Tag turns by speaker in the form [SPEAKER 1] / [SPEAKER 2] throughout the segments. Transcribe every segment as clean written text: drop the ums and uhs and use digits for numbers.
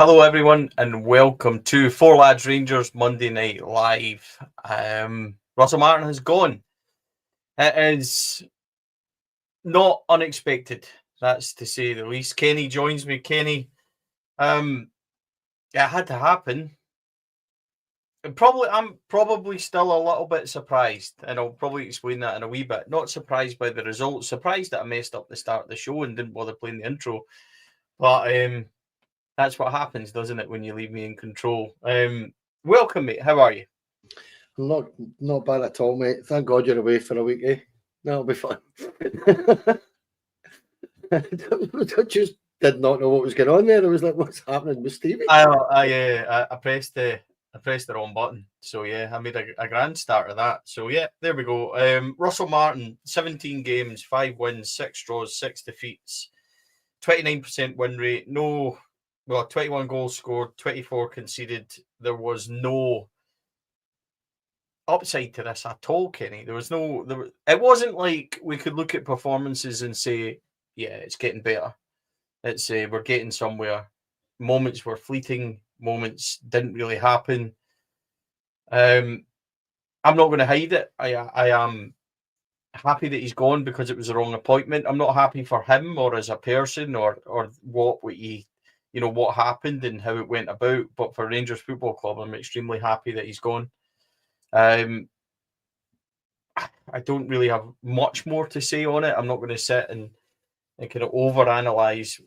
[SPEAKER 1] Hello, everyone, and welcome to Four Lads Rangers Monday Night Live. Russell Martin has gone. It is not unexpected, that's to say the least. Kenny joins me. Kenny, it had to happen. I'm probably still a little bit surprised, and I'll probably explain that in a wee bit. Not surprised by the results, surprised that I messed up the start of the show and didn't bother playing the intro. But that's what happens, doesn't it, when you leave me in control? Welcome, mate. How are you?
[SPEAKER 2] I'm not bad at all, mate. Thank God you're away for a week, eh? That'll be fun. I just did not know what was going on there. I was like, what's happening with Stevie?
[SPEAKER 1] I pressed the wrong button. So yeah, I made a grand start of that. So yeah, there we go. Russell Martin, 17 games, 5 wins, 6 draws, 6 defeats, 29% win rate. 21 goals scored, 24 conceded. There was no upside to this at all, Kenny. It wasn't like we could look at performances and say, yeah, it's getting better. It's we're getting somewhere. Moments were fleeting, moments didn't really happen. I'm not going to hide it. I am happy that he's gone because it was the wrong appointment. I'm not happy for him or as a person or what what happened and how it went about. But for Rangers Football Club, I'm extremely happy that he's gone. I don't really have much more to say on it. I'm not going to sit and kind of overanalyze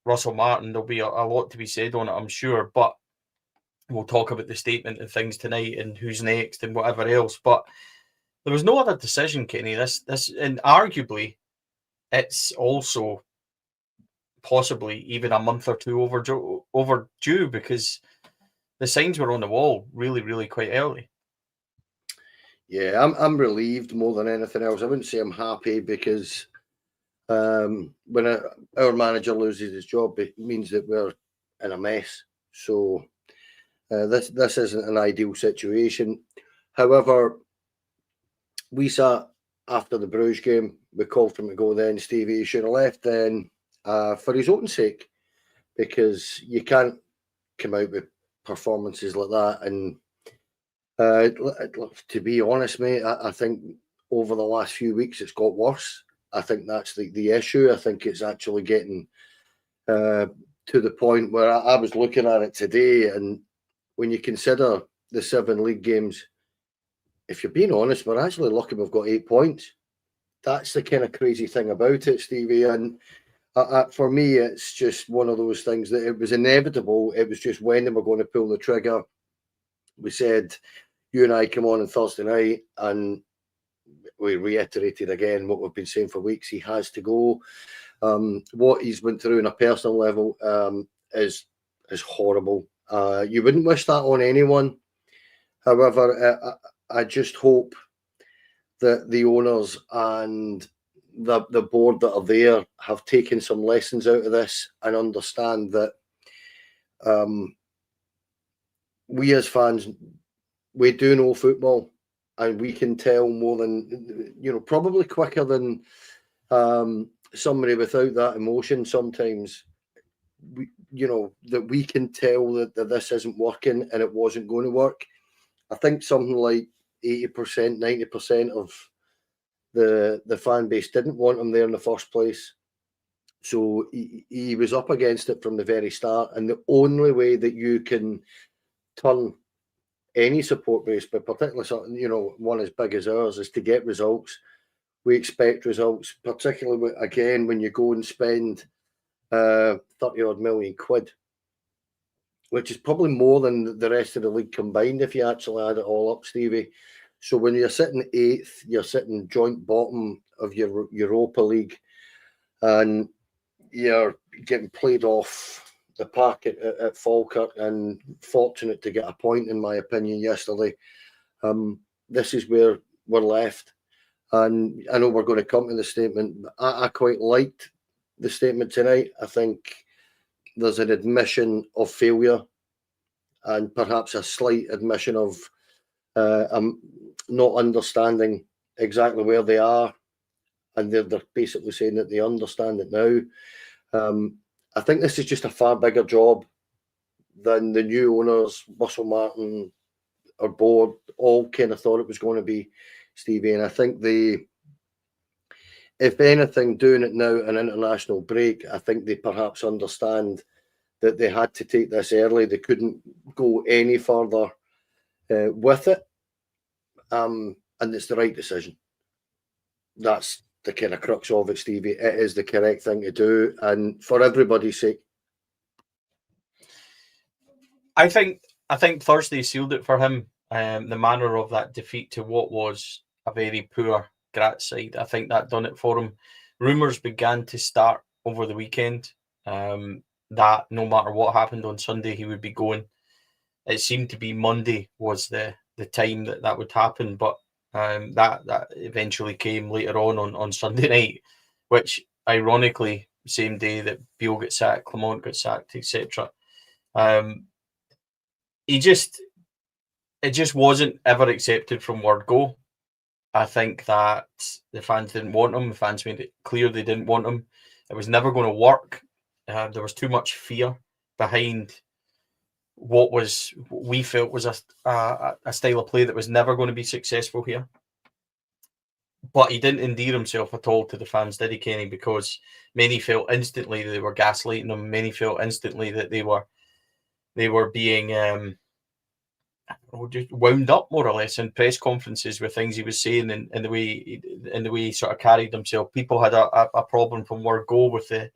[SPEAKER 1] Russell Martin. There'll be a lot to be said on it, I'm sure. But we'll talk about the statement and things tonight and who's next and whatever else. But there was no other decision, Kenny. This and arguably, it's also possibly even a month or two overdue because the signs were on the wall really, really quite early.
[SPEAKER 2] Yeah, I'm relieved more than anything else. I wouldn't say I'm happy because when our manager loses his job, it means that we're in a mess. So this isn't an ideal situation. However, we sat after the Bruges game. We called for him to go then. Stevie should have left then for his own sake, because you can't come out with performances like that. And to be honest, mate, I think over the last few weeks it's got worse. I think that's the issue. I think it's actually getting to the point where I was looking at it today, and when you consider the 7 league games, if you're being honest, we're actually lucky we've got 8 points. That's the kind of crazy thing about it, Stevie. And for me, it's just one of those things that it was inevitable. It was just when they were going to pull the trigger. We said, you and I come on Thursday night, and we reiterated again what we've been saying for weeks. He has to go. What he's went through on a personal level is horrible. You wouldn't wish that on anyone. However, I just hope that the owners and the board that are there have taken some lessons out of this and understand that we as fans, we do know football, and we can tell more than, probably quicker than somebody without that emotion sometimes. That we can tell that this isn't working and it wasn't going to work. I think something like 80%, 90% of the fan base didn't want him there in the first place. So he was up against it from the very start. And the only way that you can turn any support base, but particularly one as big as ours, is to get results. We expect results, particularly again when you go and spend 30-odd million quid, which is probably more than the rest of the league combined if you actually add it all up, Stevie. So when you're sitting 8th, you're sitting joint bottom of your Europa League, and you're getting played off the park at Falkirk, and fortunate to get a point, in my opinion, yesterday. This is where we're left. And I know we're going to come to the statement. I quite liked the statement tonight. I think there's an admission of failure and perhaps a slight admission of not understanding exactly where they are. And they're basically saying that they understand it now. I think this is just a far bigger job than the new owners, Russell Martin, or board, all kind of thought it was going to be, Stevie. And I think if anything, doing it now an international break, I think they perhaps understand that they had to take this early. They couldn't go any further with it. And it's the right decision. That's the kind of crux of it, Stevie. It is the correct thing to do, and for everybody's sake.
[SPEAKER 1] I think Thursday sealed it for him. The manner of that defeat to what was a very poor Graz side, I think that done it for him. Rumours began to start over the weekend that no matter what happened on Sunday, he would be going. It seemed to be Monday was the time that would happen, but that eventually came later on Sunday night, which ironically, same day that Beale got sacked, Clement got sacked, etc. It just wasn't ever accepted from word go. I think that the fans didn't want him. The fans made it clear they didn't want him. It was never going to work. There was too much fear behind what we felt was a style of play that was never going to be successful here. But he didn't endear himself at all to the fans, did he, Kenny? Because many felt instantly they were gaslighting him. Many felt instantly that they were being just wound up more or less in press conferences with things he was saying and the way he sort of carried himself. People had a problem from word go with the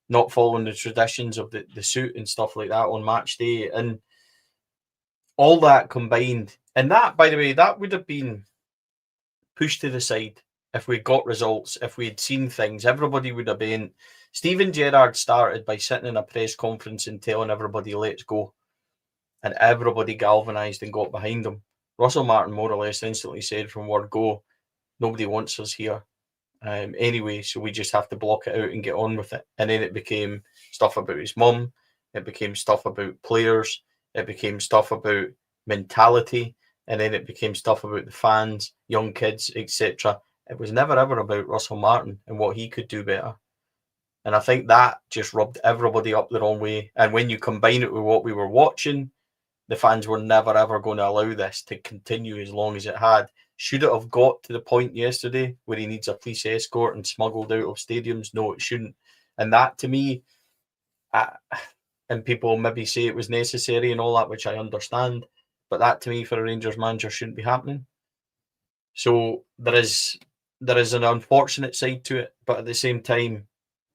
[SPEAKER 1] not following the traditions of the suit and stuff like that on match day, and all that combined. And that, by the way, that would have been pushed to the side if we got results, if we had seen things. Everybody would have been. Steven Gerrard started by sitting in a press conference and telling everybody, let's go. And everybody galvanised and got behind him. Russell Martin more or less instantly said from word go, nobody wants us here anyway, so we just have to block it out and get on with it. And then it became stuff about his mum, it became stuff about players, it became stuff about mentality, and then it became stuff about the fans, young kids, etc. It was never ever about Russell Martin and what he could do better. And I think that just rubbed everybody up the wrong way. And when you combine it with what we were watching, the fans were never ever going to allow this to continue as long as it had. Should it have got to the point yesterday where he needs a police escort and smuggled out of stadiums? No, it shouldn't. And that, to me, and people maybe say it was necessary and all that, which I understand, but that, to me, for a Rangers manager, shouldn't be happening. So there is an unfortunate side to it, but at the same time,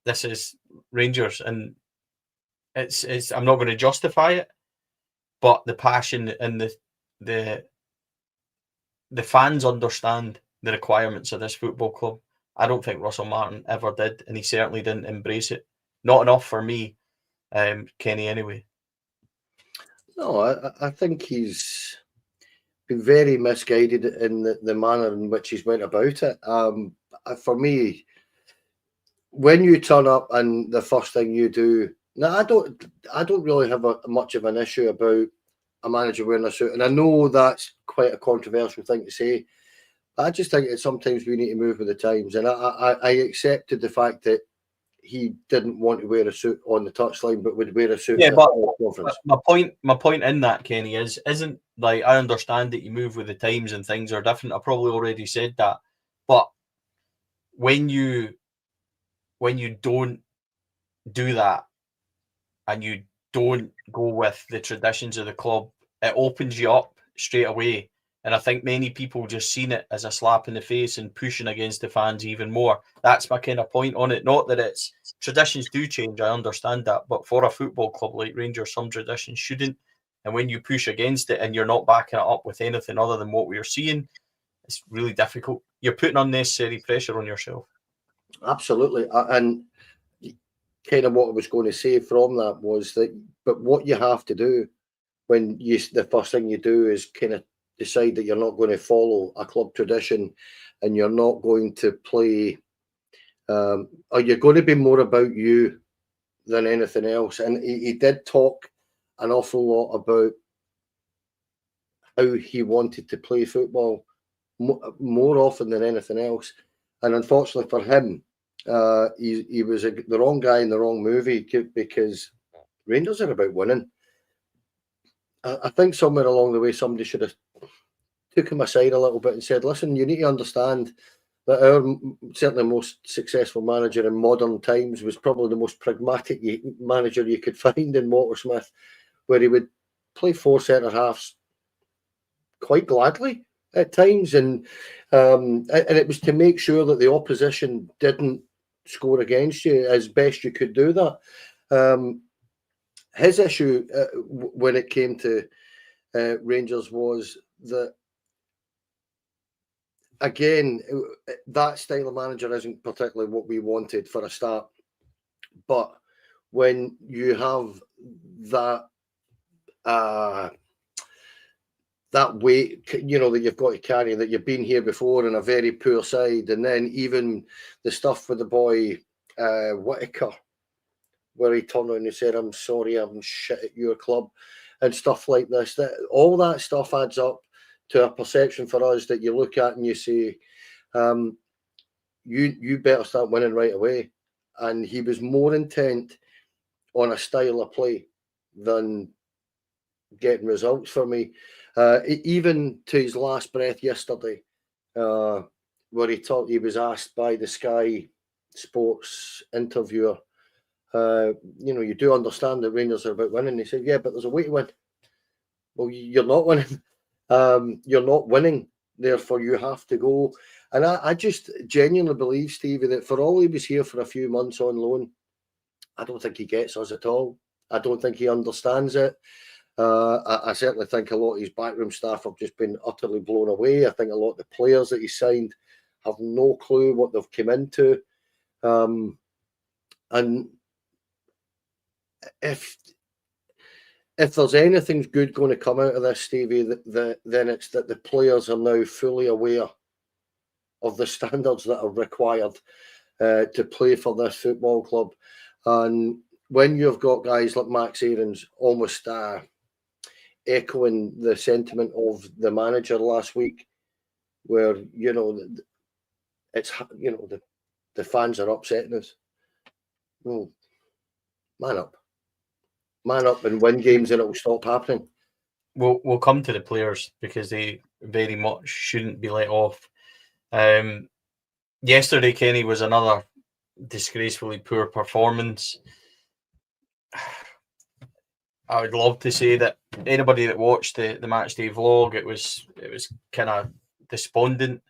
[SPEAKER 1] this is Rangers, and it's I'm not going to justify it, but the passion and the fans understand the requirements of this football club. I don't think Russell Martin ever did, and he certainly didn't embrace it. Not enough for me, Kenny, anyway.
[SPEAKER 2] No, I think he's been very misguided in the manner in which he's went about it. For me, when you turn up and the first thing you do, now I don't really have much of an issue about a manager wearing a suit, and I know that's quite a controversial thing to say. I just think that sometimes we need to move with the times, and I accepted the fact that he didn't want to wear a suit on the touchline, but would wear a suit.
[SPEAKER 1] Yeah, but my point in that, Kenny, isn't like, I understand that you move with the times and things are different. I probably already said that, but when you don't do that and you don't go with the traditions of the club, it opens you up straight away. And I think many people just seen it as a slap in the face and pushing against the fans even more. That's my kind of point on it. Not that it's traditions do change, I understand that, but for a football club like Rangers, some traditions shouldn't. And when you push against it and you're not backing it up with anything other than what we're seeing, it's really difficult. You're putting unnecessary pressure on yourself.
[SPEAKER 2] Absolutely. And kind of what I was going to say from that was that, but what you have to do when the first thing you do is kind of decide that you're not going to follow a club tradition and you're not going to play, or you're going to be more about you than anything else. And he did talk an awful lot about how he wanted to play football more often than anything else. And unfortunately for him, he was the wrong guy in the wrong movie, because Rangers are about winning. I think somewhere along the way somebody should have took him aside a little bit and said, "Listen, you need to understand that our certainly most successful manager in modern times was probably the most pragmatic manager you could find in Walter Smith, where he would play 4 centre halves quite gladly at times, and it was to make sure that the opposition didn't score against you as best you could do that." His issue when it came to Rangers was that, again, that style of manager isn't particularly what we wanted for a start. But when you have that that weight, that you've got to carry, that you've been here before in a very poor side, and then even the stuff with the boy Whitaker, where he turned around and he said, "I'm sorry, I'm shit at your club," and stuff like this. All that stuff adds up to a perception for us that you look at and you say, you better start winning right away. And he was more intent on a style of play than getting results for me. Even to his last breath yesterday, where he was asked by the Sky Sports interviewer, you do understand that Rangers are about winning. He said, "Yeah, but there's a way to win." Well, you're not winning. You're not winning. Therefore, you have to go. And I just genuinely believe, Stevie, that for all he was here for a few months on loan, I don't think he gets us at all. I don't think he understands it. I certainly think a lot of his backroom staff have just been utterly blown away. I think a lot of the players that he signed have no clue what they've come into. And if there's anything good going to come out of this, Stevie, then it's that the players are now fully aware of the standards that are required to play for this football club. And when you've got guys like Max Aarons almost echoing the sentiment of the manager last week, where it's the fans are upsetting us. Well, man up and win games, and it will stop happening.
[SPEAKER 1] We'll come to the players because they very much shouldn't be let off. Yesterday, Kenny, was another disgracefully poor performance. I would love to say that anybody that watched the match day vlog, it was kind of despondent.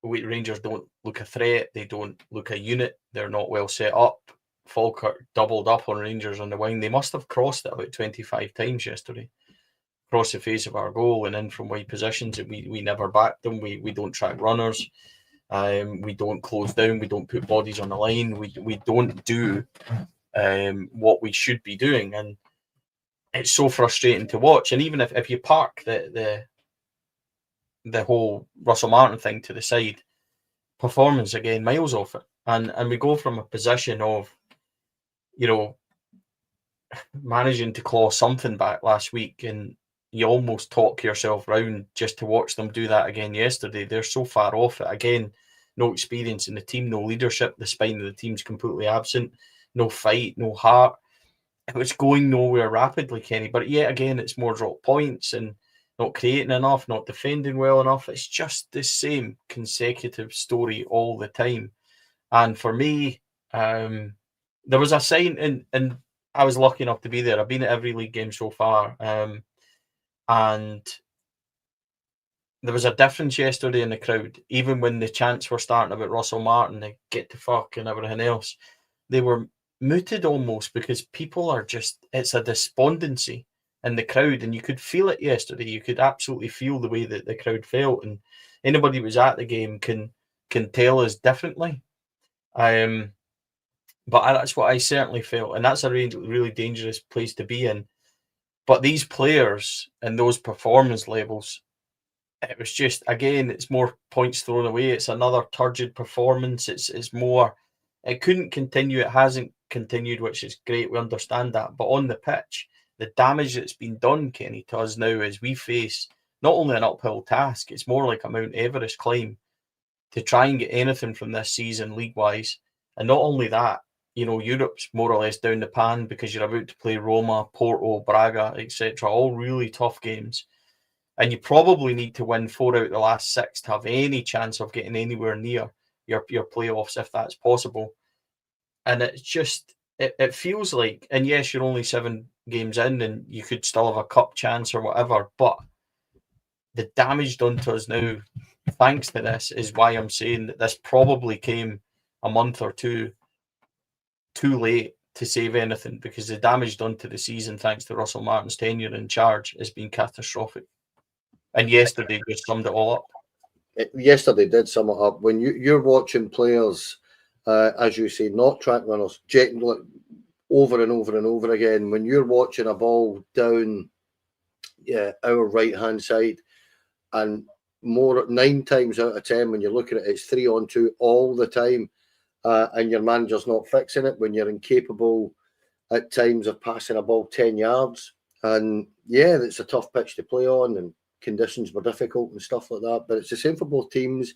[SPEAKER 1] Rangers don't look a threat. They don't look a unit. They're not well set up. Falkirk doubled up on Rangers on the wing. They must have crossed it about 25 times yesterday. Across the face of our goal and in from wide positions. And we never backed them. We don't track runners. We don't close down. We don't put bodies on the line. We don't do what we should be doing. And it's so frustrating to watch. And even if you park the whole Russell Martin thing to the side, performance again miles off it. And we go from a position of, managing to claw something back last week, and you almost talk yourself round just to watch them do that again yesterday. They're so far off it. Again, no experience in the team, no leadership. The spine of the team's completely absent. No fight, no heart. It was going nowhere rapidly, Kenny. But yet again, it's more drop points and not creating enough, not defending well enough. It's just the same consecutive story all the time. And for me, there was a sign, and I was lucky enough to be there. I've been at every league game so far. And there was a difference yesterday in the crowd. Even when the chants were starting about Russell Martin, they get to fuck and everything else, they were muted almost because people are just, it's a despondency in the crowd. And you could feel it yesterday. You could absolutely feel the way that the crowd felt. And anybody who was at the game can tell us differently. But that's what I certainly felt. And that's a really, really dangerous place to be in. But these players and those performance levels, it was just, again, it's more points thrown away. It's another turgid performance. It's more, it couldn't continue. It hasn't continued, which is great. We understand that. But on the pitch, the damage that's been done, Kenny, to us now as we face not only an uphill task, it's more like a Mount Everest climb to try and get anything from this season league-wise. And not only that, Europe's more or less down the pan because you're about to play Roma, Porto, Braga, etc. All really tough games. And you probably need to win 4 out of the last 6 to have any chance of getting anywhere near your playoffs, if that's possible. And it's just, it feels like, and yes, you're only 7 games in and you could still have a cup chance or whatever, but the damage done to us now, thanks to this, is why I'm saying that this probably came a month or two too late to save anything, because the damage done to the season, thanks to Russell Martin's tenure in charge, has been catastrophic. And yesterday just summed it all up.
[SPEAKER 2] Yesterday did sum it up. When you're watching players, as you say, not track runners, jetting over and over and over again, when you're watching a ball down our right-hand side, and 9 times out of 10, when you look at it, it's 3-on-2 all the time, and your manager's not fixing it, when you're incapable at times of passing a ball 10 yards. And yeah, it's a tough pitch to play on, and conditions were difficult and stuff like that. But it's the same for both teams.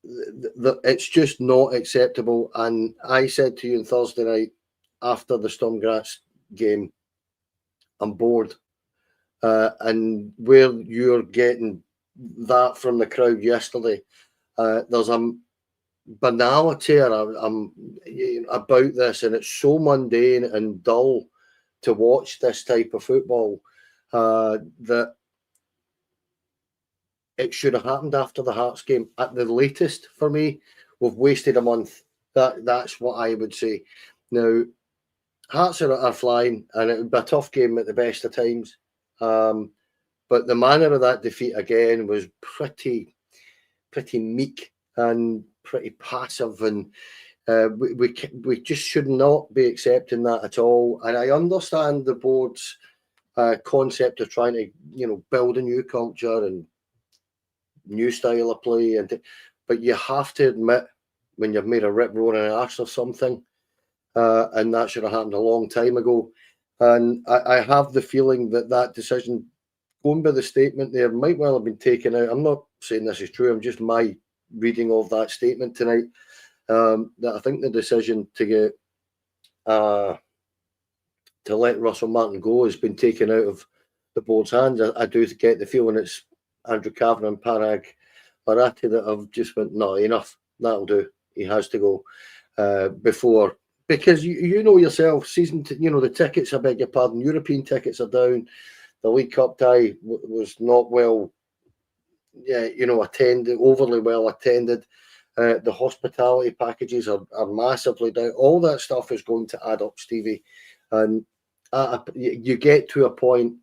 [SPEAKER 2] It's just not acceptable. And I said to you on Thursday night after the Sturm Graz game, I'm bored. And where you're getting that from the crowd yesterday, there's a banality about this, and it's so mundane and dull to watch this type of football that it should have happened after the Hearts game at the latest. For me, we've wasted a month. That's what I would say. Now, Hearts are flying, and it would be a tough game at the best of times. But the manner of that defeat again was pretty meek and pretty passive, and we just should not be accepting that at all. And I understand the board's concept of trying to build a new culture and new style of play, but you have to admit when you've made a rip roaring arse of something, and that should have happened a long time ago. And I have the feeling that decision, going by the statement there, might well have been taken out. I'm not saying this is true. I'm just my reading of that statement tonight. That I think the decision to get to let Russell Martin go has been taken out of the board's hands. I do get the feeling it's Andrew Kavanagh and Parag Bharati that have just went, no, enough. That'll do. He has to go before. Because you know yourself, the tickets, I beg your pardon, European tickets are down. The League Cup tie was not well, attended, overly well attended. The hospitality packages are massively down. All that stuff is going to add up, Stevie. And you get to a point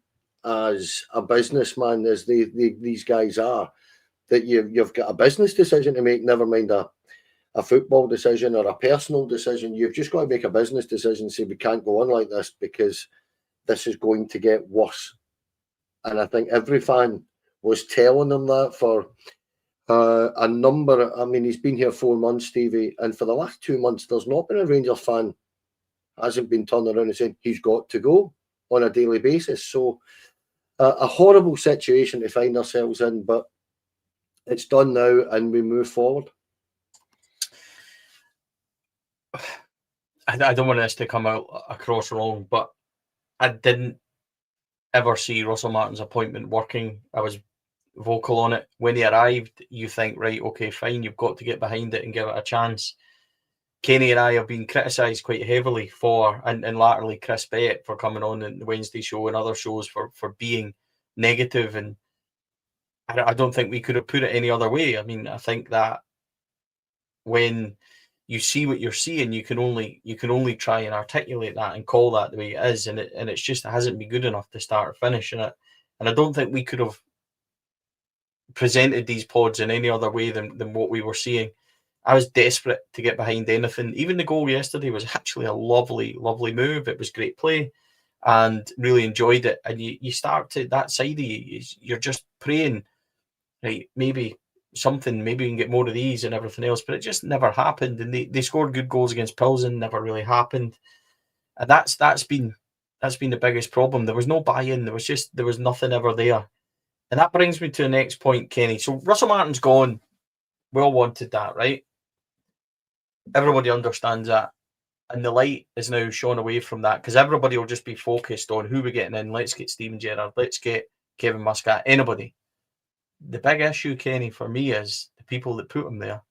[SPEAKER 2] as a businessman, as these guys are, that you've got a business decision to make, never mind a football decision or a personal decision. You've just got to make a business decision, say we can't go on like this because this is going to get worse. And I think every fan was telling them that for a number. I mean, he's been here 4 months, Stevie, and for the last 2 months, there's not been a Rangers fan hasn't been turning around and saying he's got to go on a daily basis. So a horrible situation to find ourselves in, but it's done now and we move forward.
[SPEAKER 1] I don't want this to come out across wrong, but I didn't ever see Russell Martin's appointment working. I was vocal on it. When he arrived, you think, right, okay, fine, you've got to get behind it and give it a chance. Kenny and I have been criticised quite heavily for, and latterly Chris Bett for coming on in the Wednesday show and other shows for being negative, and I don't think we could have put it any other way. I mean, I think that when you see what you're seeing, you can only try and articulate that and call that the way it is, and it hasn't been good enough to start or finish. And I don't think we could have presented these pods in any other way than what we were seeing. I was desperate to get behind anything. Even the goal yesterday was actually a lovely, lovely move. It was great play and really enjoyed it. And you start to that side of you're just praying, right, maybe something, maybe we can get more of these and everything else, but it just never happened. And they scored good goals against Pilsen, never really happened. And that's been the biggest problem. There was no buy-in. There was nothing ever there. And that brings me to the next point, Kenny. So Russell Martin's gone. We all wanted that, right? Everybody understands that. And the light is now shone away from that because everybody will just be focused on who we're getting in. Let's get Steven Gerrard. Let's get Kevin Muscat. Anybody. The big issue, Kenny, for me is the people that put him there.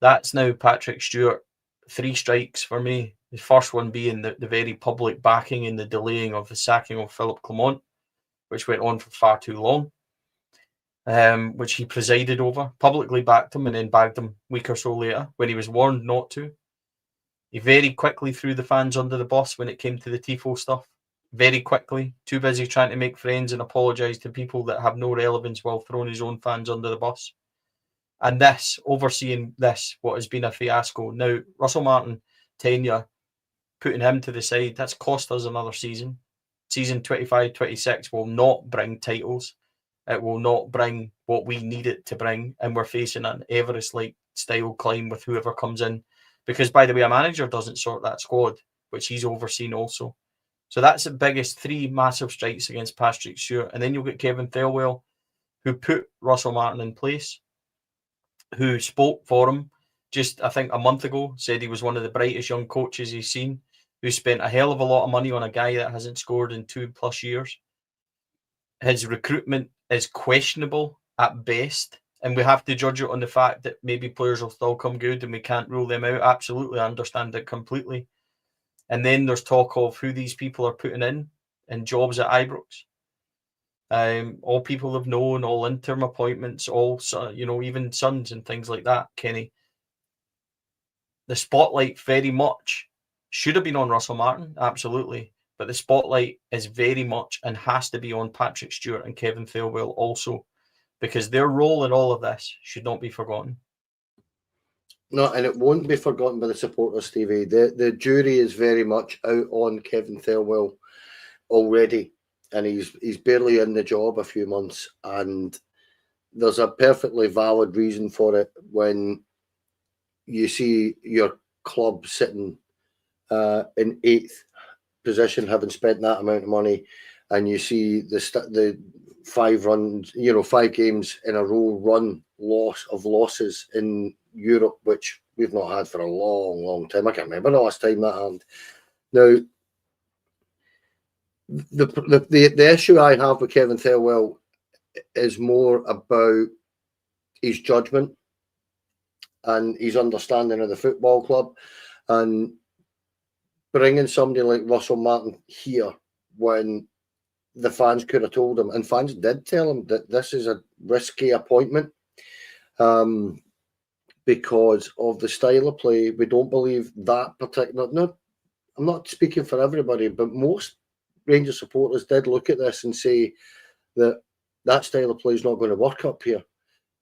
[SPEAKER 1] That's now Patrick Stewart. 3 strikes for me. The first one being the very public backing and the delaying of the sacking of Philippe Clement, which went on for far too long, which he presided over, publicly backed him and then bagged him a week or so later when he was warned not to. He very quickly threw the fans under the bus when it came to the Tifo stuff. Very quickly. Too busy trying to make friends and apologise to people that have no relevance while throwing his own fans under the bus. And this, overseeing this, what has been a fiasco. Now, Russell Martin tenure, putting him to the side, that's cost us another season. Season 25-26 will not bring titles. It will not bring what we need it to bring. And we're facing an Everest-like style climb with whoever comes in. Because, by the way, a manager doesn't sort that squad, which he's overseen also. So that's the biggest 3 massive strikes against Patrick Stewart. And then you'll get Kevin Thelwell, who put Russell Martin in place, who spoke for him just, I think, a month ago, said he was one of the brightest young coaches he's seen, who spent a hell of a lot of money on a guy that hasn't scored in 2+ years. His recruitment is questionable at best, and we have to judge it on the fact that maybe players will still come good and we can't rule them out. Absolutely, I understand it completely. And then there's talk of who these people are putting in jobs at Ibrox. All people have known, all interim appointments, all, even sons and things like that, Kenny. The spotlight very much should have been on Russell Martin, absolutely. But the spotlight is very much and has to be on Patrick Stewart and Kevin Thelwell also, because their role in all of this should not be forgotten.
[SPEAKER 2] No, and it won't be forgotten by the supporters, Stevie. The jury is very much out on Kevin Thelwell already, and he's barely in the job a few months, and there's a perfectly valid reason for it when you see your club sitting in 8th position, having spent that amount of money, and you see the 5 games in a row losses in Europe, which we've not had for a long, long time. I can't remember the last time that happened. Now, the issue I have with Kevin Thelwell is more about his judgment and his understanding of the football club, and bringing somebody like Russell Martin here when the fans could have told him, and fans did tell him, that this is a risky appointment because of the style of play. We don't believe that particular. No, I'm not speaking for everybody, but most Rangers supporters did look at this and say that style of play is not going to work up here,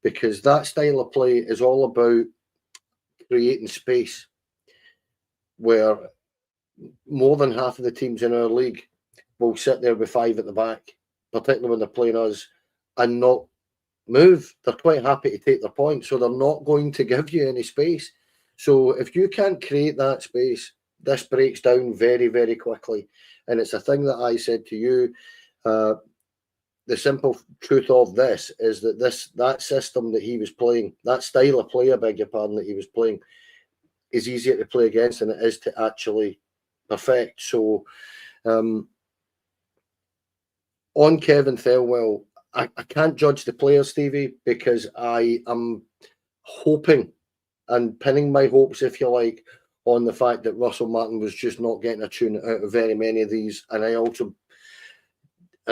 [SPEAKER 2] because that style of play is all about creating space, where more than half of the teams in our league will sit there with 5 at the back, particularly when they're playing us, and not move. They're quite happy to take their points, so they're not going to give you any space. So if you can't create that space, this breaks down very, very quickly. And it's a thing that I said to you. The simple truth of this is that that system that he was playing, that style of play, I beg your pardon, that he was playing, is easier to play against than it is to actually perfect. So on Kevin Thelwell, I can't judge the players, Stevie, because I am hoping and pinning my hopes, if you like, on the fact that Russell Martin was just not getting a tune out of very many of these. And I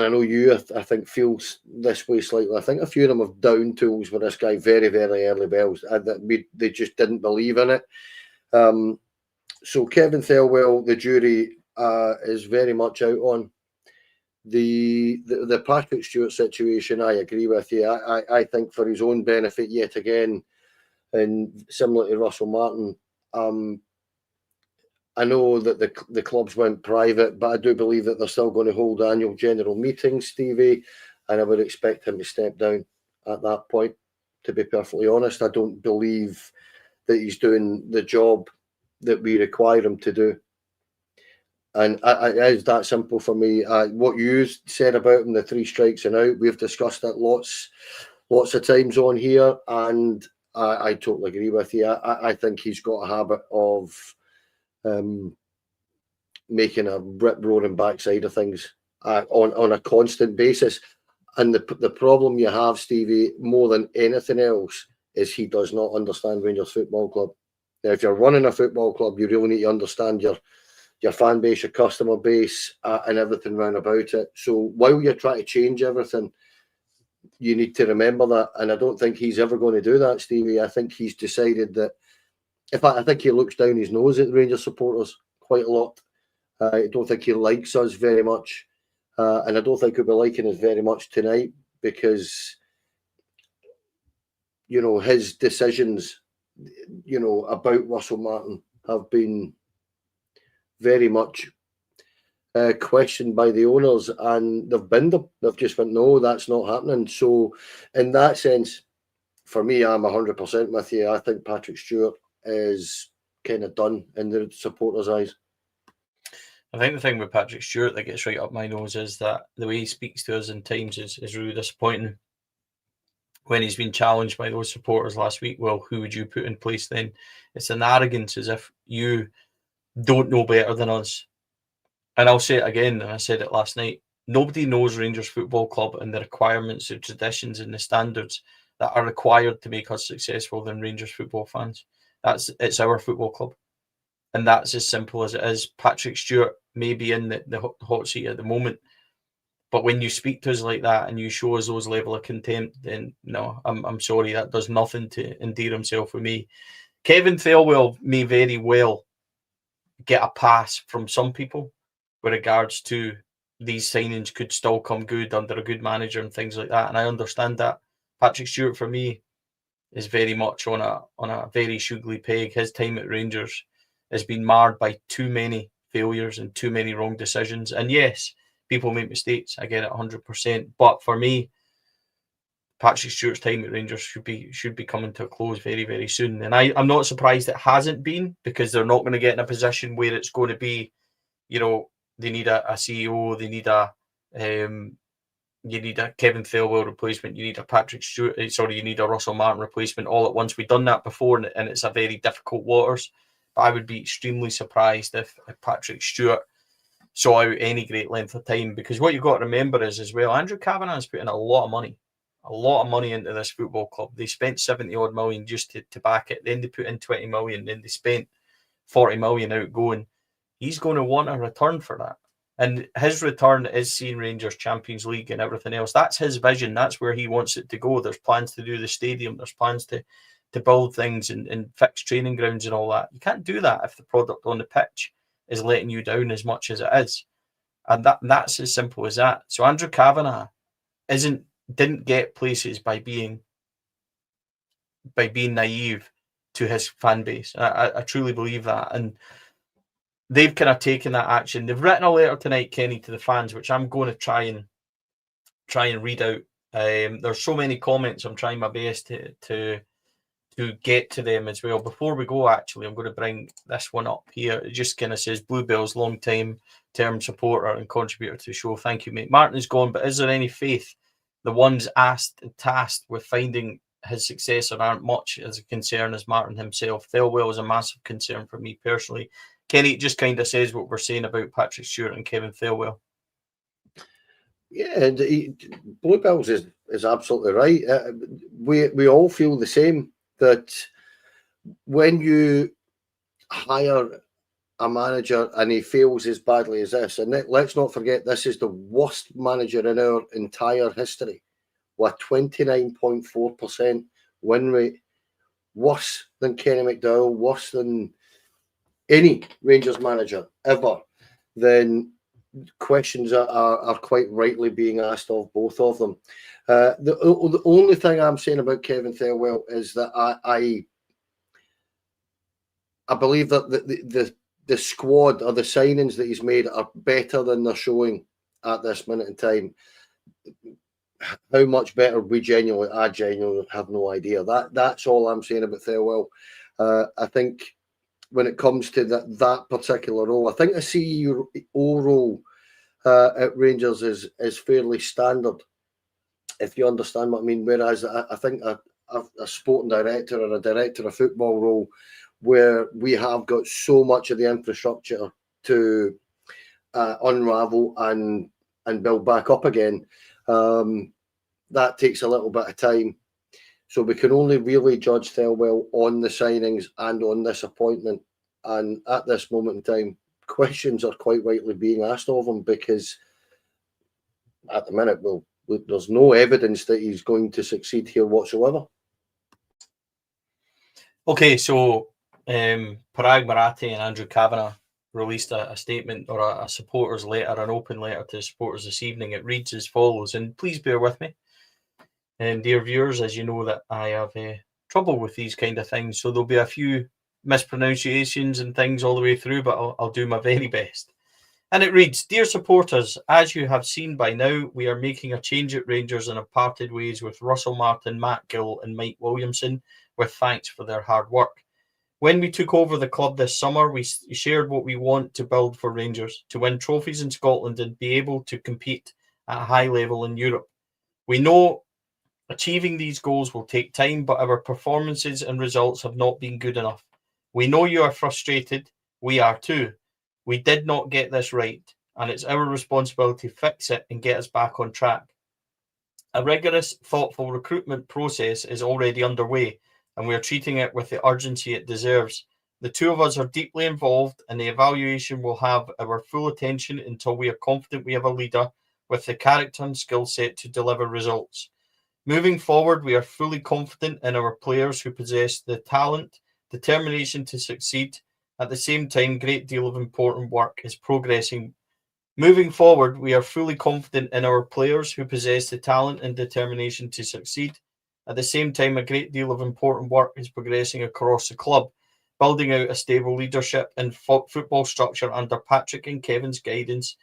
[SPEAKER 2] know you, I think, feels this way slightly. I think a few of them have down tools with this guy very, very early bells. They just didn't believe in it. So Kevin Thelwell, the jury is very much out on. The Patrick Stewart situation, I agree with you. I think for his own benefit, yet again, and similar to Russell Martin, I know that the clubs went private, but I do believe that they're still going to hold annual general meetings, Stevie, and I would expect him to step down at that point. To be perfectly honest, I don't believe that he's doing the job that we require him to do. And it is that simple for me. What you said about him, the 3 strikes and out, we've discussed that lots of times on here, and I totally agree with you. I think he's got a habit of making a rip-roaring backside of things on a constant basis. And the problem you have, Stevie, more than anything else, is he does not understand Rangers Football Club. Now, if you're running a football club, you really need to understand your fan base, your customer base, and everything round about it. So while you're trying to change everything, you need to remember that. And I don't think he's ever going to do that, Stevie. I think he's decided that, in fact, I think he looks down his nose at the Rangers supporters quite a lot. I don't think he likes us very much. And I don't think he'll be liking us very much tonight because, you know, his decisions, you know, about Russell Martin have been very much questioned by the owners, and they've just went, no, that's not happening. So in that sense, for me, I'm 100% with you. I think Patrick Stewart is kind of done in the supporters' eyes.
[SPEAKER 1] I think the thing with Patrick Stewart that gets right up my nose is that the way he speaks to us in times is really disappointing. When he's been challenged by those supporters last week, well, who would you put in place then? It's an arrogance, as if you don't know better than us. And I'll say it again, and I said it last night, nobody knows Rangers Football Club and the requirements, the traditions and the standards that are required to make us successful than Rangers football fans. It's our football club. And that's as simple as it is. Patrick Stewart may be in the hot seat at the moment, but when you speak to us like that and you show us those level of contempt, then no, I'm sorry, that does nothing to endear himself with me. Kevin Thelwell may very well get a pass from some people with regards to these signings could still come good under a good manager and things like that, and I understand that. Patrick Stewart, for me, is very much on a very sugary peg. His time at Rangers has been marred by too many failures and too many wrong decisions. And yes, people make mistakes. I get it 100%. But for me, Patrick Stewart's time at Rangers should be coming to a close very, very soon. And I'm not surprised it hasn't been, because they're not going to get in a position where it's going to be, you know, they need a CEO, they need you need a Kevin Thelwell replacement, you need a Patrick Stewart, you need a Russell Martin replacement all at once. We've done that before, and it's a very difficult waters. But I would be extremely surprised if Patrick Stewart saw out any great length of time, because what you've got to remember is as well, Andrew Cavanagh's put in a lot of money into this football club. They spent 70 odd million just to back it. Then they put in 20 million, then they spent 40 million outgoing. He's going to want a return for that. And his return is seeing Rangers Champions League and everything else. That's his vision. That's where he wants it to go. There's plans to do the stadium. There's plans to build things and fix training grounds and all that. You can't do that if the product on the pitch is letting you down as much as it is. And that's as simple as that. So Andrew Kavanagh didn't get places by being naive to his fan base. I truly believe that. And they've kind of taken that action. They've written a letter tonight, Kenny, to the fans, which I'm going to try and read out. There's so many comments. I'm trying my best to get to them as well. Before we go, actually, I'm going to bring this one up here. It just kind of says, Bluebell's long-time term supporter and contributor to the show. Thank you, mate. Martin is gone, but is there any faith? The ones asked and tasked with finding his successor aren't much as a concern as Martin himself. Thelwell is a massive concern for me personally. Kenny, it just kind of says what we're saying about Patrick Stewart and Kevin Thelwell.
[SPEAKER 2] Yeah, and Bluebells is absolutely right. We all feel the same, that when you hire a manager and he fails as badly as this, and let's not forget, this is the worst manager in our entire history, with 29.4% win rate, worse than Kenny McDowell, worse than any Rangers manager ever, then questions are quite rightly being asked of both of them. The only thing I'm saying about Kevin Thelwell is that I believe that the squad or the signings that he's made are better than they're showing at this minute in time. How much better I genuinely have no idea. That's all I'm saying about Thelwell. I think when it comes to that particular role, I think the CEO role at Rangers is fairly standard, if you understand what I mean. Whereas I think a a sporting director or a director of football role where we have got so much of the infrastructure to unravel and build back up again. That takes a little bit of time. So we can only really judge Thelwell on the signings and on this appointment. And at this moment in time, questions are quite rightly being asked of him, because at the minute, well, there's no evidence that he's going to succeed here whatsoever.
[SPEAKER 1] Okay, so Parag Marathi and Andrew Kavanagh released a statement, or a supporters letter, an open letter to supporters this evening. It reads as follows, and please bear with me. Dear viewers, as you know that I have trouble with these kind of things, so there'll be a few mispronunciations and things all the way through, but I'll do my very best. And it reads, Dear supporters, as you have seen by now, we are making a change at Rangers and have parted ways with Russell Martin, Matt Gill and Mike Williamson, with thanks for their hard work. When we took over the club this summer, we shared what we want to build for Rangers, to win trophies in Scotland and be able to compete at a high level in Europe. We know achieving these goals will take time, but our performances and results have not been good enough. We know you are frustrated. We are too. We did not get this right, and it's our responsibility to fix it and get us back on track. A rigorous, thoughtful recruitment process is already underway, and we are treating it with the urgency it deserves. The two of us are deeply involved, and the evaluation will have our full attention until we are confident we have a leader with the character and skill set to deliver results. Moving forward, we are fully confident in our players who possess the talent, determination to succeed. At the same time, a great deal of important work is progressing. Moving forward, we are fully confident in our players who possess the talent and determination to succeed. At the same time, a great deal of important work is progressing across the club, building out a stable leadership and football structure under Patrick and Kevin's guidance,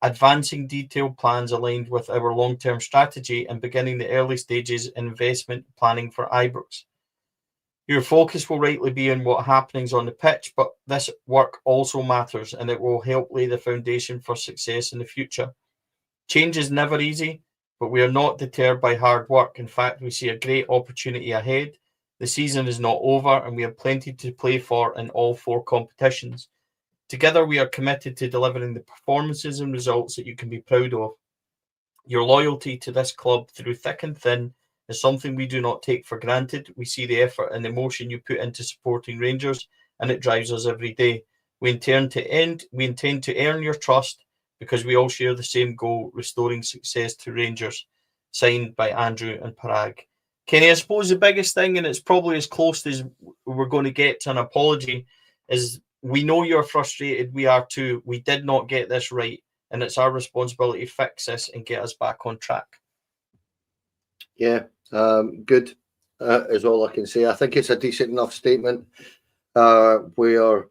[SPEAKER 1] advancing detailed plans aligned with our long-term strategy, and beginning the early stages investment planning for Ibrox. Your focus will rightly be on what happenings on the pitch, but this work also matters, and it will help lay the foundation for success in the future. Change is never easy, but we are not deterred by hard work. In fact, we see a great opportunity ahead. The season is not over, and we have plenty to play for in all 4 competitions. Together, we are committed to delivering the performances and results that you can be proud of. Your loyalty to this club through thick and thin is something we do not take for granted. We see the effort and emotion you put into supporting Rangers, and it drives us every day. We intend to earn your trust, because we all share the same goal, restoring success to Rangers. Signed by Andrew and Parag. Kenny, I suppose the biggest thing, and it's probably as close as we're going to get to an apology, is we know you're frustrated. We are too. We did not get this right, and it's our responsibility to fix this and get us back on track.
[SPEAKER 2] Yeah, good is all I can say. I think it's a decent enough statement where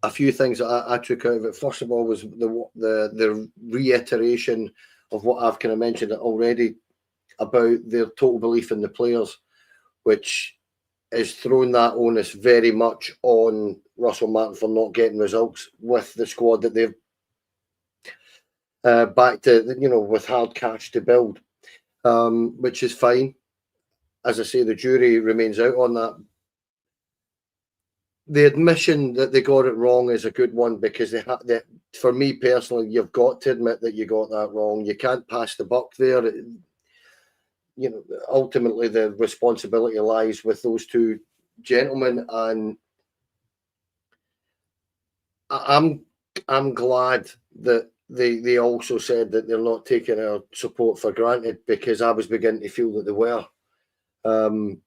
[SPEAKER 2] a few things that I took out of it. First of all was the reiteration of what I've kind of mentioned already about their total belief in the players, which is throwing that onus very much on Russell Martin for not getting results with the squad that they've back to, with hard cash to build. Which is fine. As I say, the jury remains out on that. The admission that they got it wrong is a good one, because for me personally, you've got to admit that you got that wrong. You can't pass the buck there. Ultimately the responsibility lies with those two gentlemen, and I'm glad that they also said that they're not taking our support for granted, because I was beginning to feel that they were. And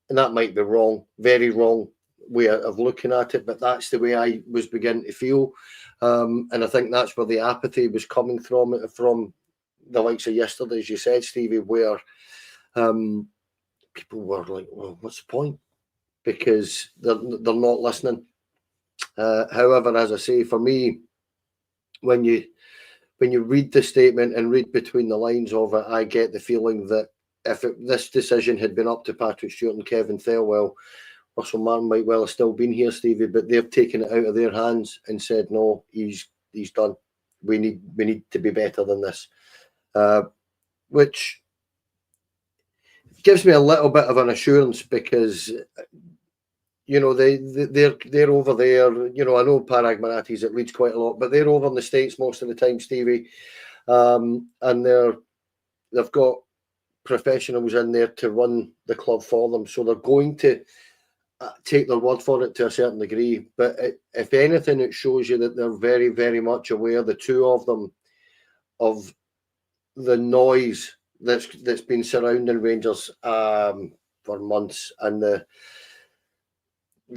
[SPEAKER 2] that might be wrong, very wrong way of looking at it, but that's the way I was beginning to feel. And I think that's where the apathy was coming from the likes of yesterday, as you said, Stevie, where people were like, well, what's the point? Because they're not listening. However, as I say, for me, when you read the statement and read between the lines of it, I get the feeling that if this decision had been up to Patrick Stewart and Kevin Thelwell, Russell Martin might well have still been here, Stevie, but they've taken it out of their hands and said, no, he's done. We need to be better than this. Which gives me a little bit of an assurance because, you know, they're over there. You know, I know Parag Marathis at Leeds quite a lot, but they're over in the States most of the time, Stevie, and they've got professionals in there to run the club for them, so they're going to take their word for it to a certain degree. But if anything, it shows you that they're very, very much aware, the two of them, of the noise that's been surrounding Rangers for months, and the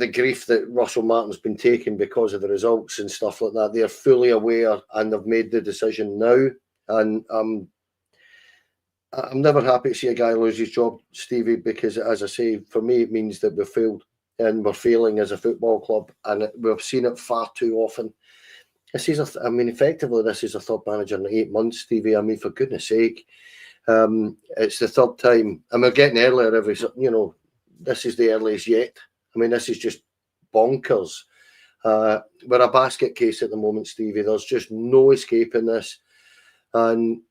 [SPEAKER 2] grief that Russell Martin's been taking because of the results and stuff like that. They're fully aware, and they've made the decision now. And I'm never happy to see a guy lose his job, Stevie, because, as I say, for me, it means that we've failed and we're failing as a football club, and we've seen it far too often. This is, effectively, this is a third manager in 8 months, Stevie. I mean, for goodness sake, it's the third time, and we're getting earlier every. You know, this is the earliest yet. I mean, this is just bonkers. We're a basket case at the moment, Stevie. There's just no escaping this, and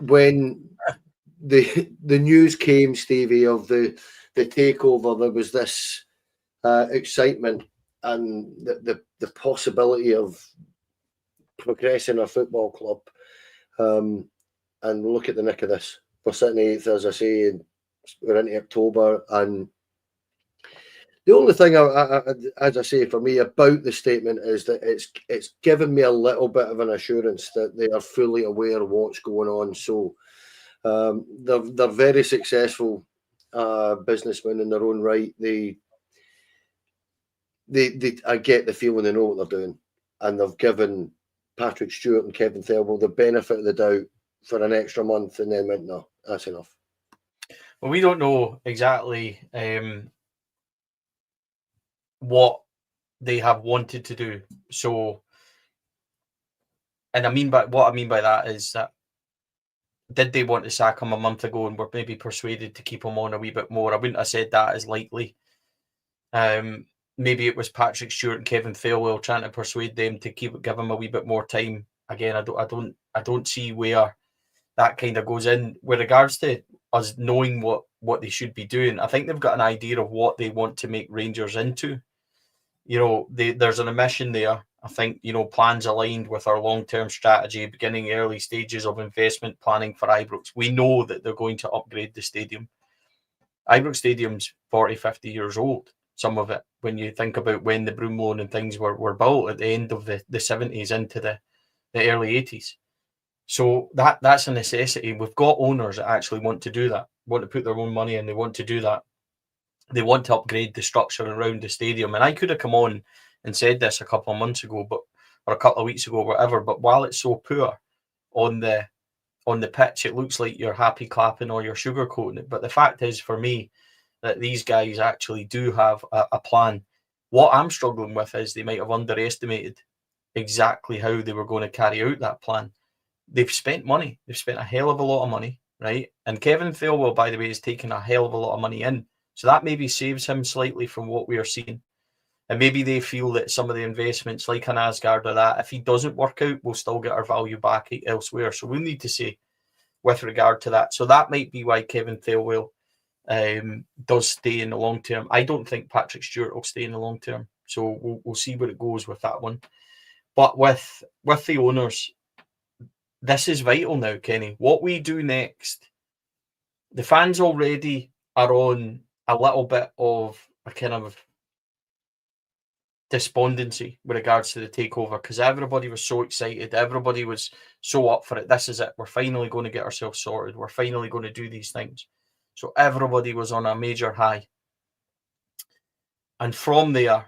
[SPEAKER 2] when the news came, Stevie, of the takeover, there was this excitement and the possibility of progressing a football club. And look at the nick of this. We're sitting 8th, as I say, and we're into October. And the only thing, as I say, for me about the statement is that it's given me a little bit of an assurance that they are fully aware of what's going on. So they're very successful businessmen in their own right. They I get the feeling they know what they're doing, and they've given Patrick Stewart and Kevin Thirlwell the benefit of the doubt for an extra month, and then went, no, that's enough.
[SPEAKER 1] Well, we don't know exactly what they have wanted to do. So, and what I mean by that is that, did they want to sack him a month ago and were maybe persuaded to keep him on a wee bit more? I wouldn't have said that as likely. Maybe it was Patrick Stewart and Kevin Thirlwell trying to persuade them to give him a wee bit more time. Again, I don't see where that kind of goes in. With regards to us knowing what they should be doing, I think they've got an idea of what they want to make Rangers into. You know, there's an omission there. I think, you know, plans aligned with our long-term strategy, beginning early stages of investment planning for Ibrox. We know that they're going to upgrade the stadium. Ibrox Stadium's 40, 50 years old, some of it, when you think about when the Broomloan and things were built at the end of the 70s into the early 80s. So that's a necessity. We've got owners that actually want to do that, want to put their own money in, they want to do that. They want to upgrade the structure around the stadium. And I could have come on and said this a couple of months ago, or a couple of weeks ago, whatever. But while it's so poor on the pitch, it looks like you're happy clapping or you're sugarcoating it. But the fact is, for me, that these guys actually do have a plan. What I'm struggling with is they might have underestimated exactly how they were going to carry out that plan. They've spent money. They've spent a hell of a lot of money, right? And Kevin Thirlwell, by the way, is taking a hell of a lot of money in. So that maybe saves him slightly from what we are seeing. And maybe they feel that some of the investments like an Asgard or that, if he doesn't work out, we'll still get our value back elsewhere. So we'll need to see with regard to that. So that might be why Kevin Thirlwell does stay in the long term. I don't think Patrick Stewart will stay in the long term. So we'll see where it goes with that one. But with the owners, this is vital now, Kenny. What we do next, the fans already are on a little bit of a kind of despondency with regards to the takeover, because everybody was so excited. Everybody was so up for it. This is it. We're finally going to get ourselves sorted. We're finally going to do these things. So everybody was on a major high. And from there,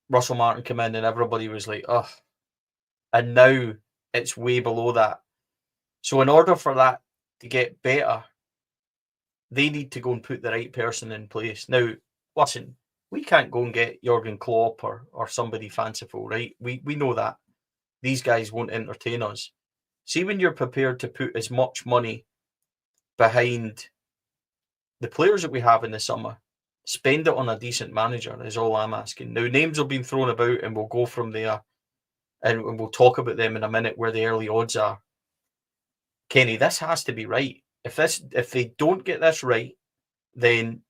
[SPEAKER 1] Russell Martin came in and everybody was like, ugh. And now it's way below that. So in order for that to get better, they need to go and put the right person in place. Now, listen, we can't go and get Jurgen Klopp or somebody fanciful, right? We know that. These guys won't entertain us. See, when you're prepared to put as much money behind the players that we have in the summer, spend it on a decent manager is all I'm asking. Now, names have been thrown about and we'll go from there and we'll talk about them in a minute where the early odds are. Kenny, this has to be right. if they don't get this right, then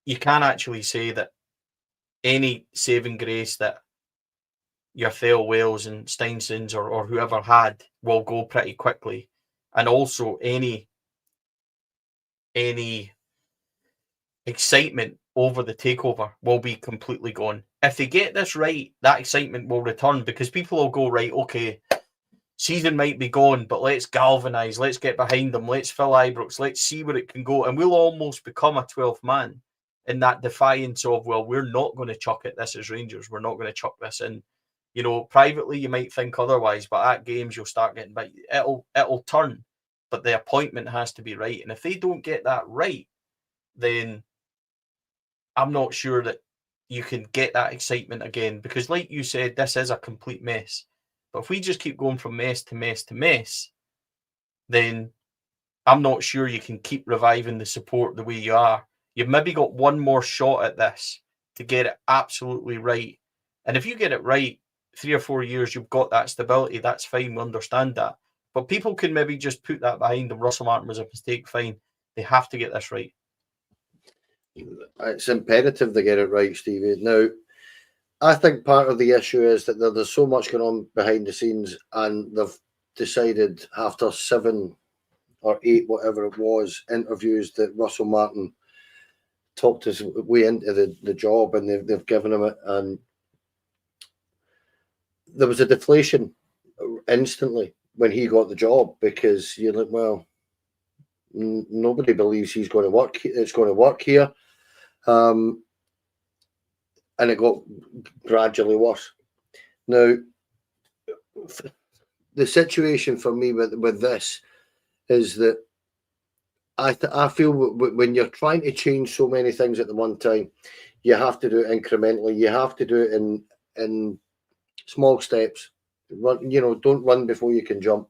[SPEAKER 1] you can actually say that any saving grace that your Theo Wales and Steinsons or whoever had will go pretty quickly, and also any excitement over the takeover will be completely gone. If they get this right, that excitement will return because people will go, right, okay, season might be gone, but let's galvanise, let's get behind them, let's fill Ibrox, let's see where it can go. And we'll almost become a 12th man in that defiance of, well, we're not going to chuck it. This is Rangers. We're not going to chuck this in. You know, privately you might think otherwise, but at games you'll start getting bit. It'll turn, but the appointment has to be right. And if they don't get that right, then I'm not sure that you can get that excitement again. Because like you said, this is a complete mess. But if we just keep going from mess to mess to mess, then I'm not sure you can keep reviving the support the way you are. You've maybe got one more shot at this to get it absolutely right. And if you get it right, 3 or 4 years, you've got that stability. That's fine. We understand that. But people can maybe just put that behind them. Russell Martin was a mistake. Fine. They have to get this right.
[SPEAKER 2] It's imperative they get it right, Stevie. Now, I think part of the issue is that there's so much going on behind the scenes, and they've decided after 7 or 8, whatever it was, interviews that Russell Martin talked his way into the job, and they've given him it. And there was a deflation instantly when he got the job, because you're like, well, nobody believes he's going to work. It's going to work here. And it got gradually worse. Now, the situation for me with this is that I feel when you're trying to change so many things at the one time, you have to do it incrementally. You have to do it in small steps. Run, don't run before you can jump.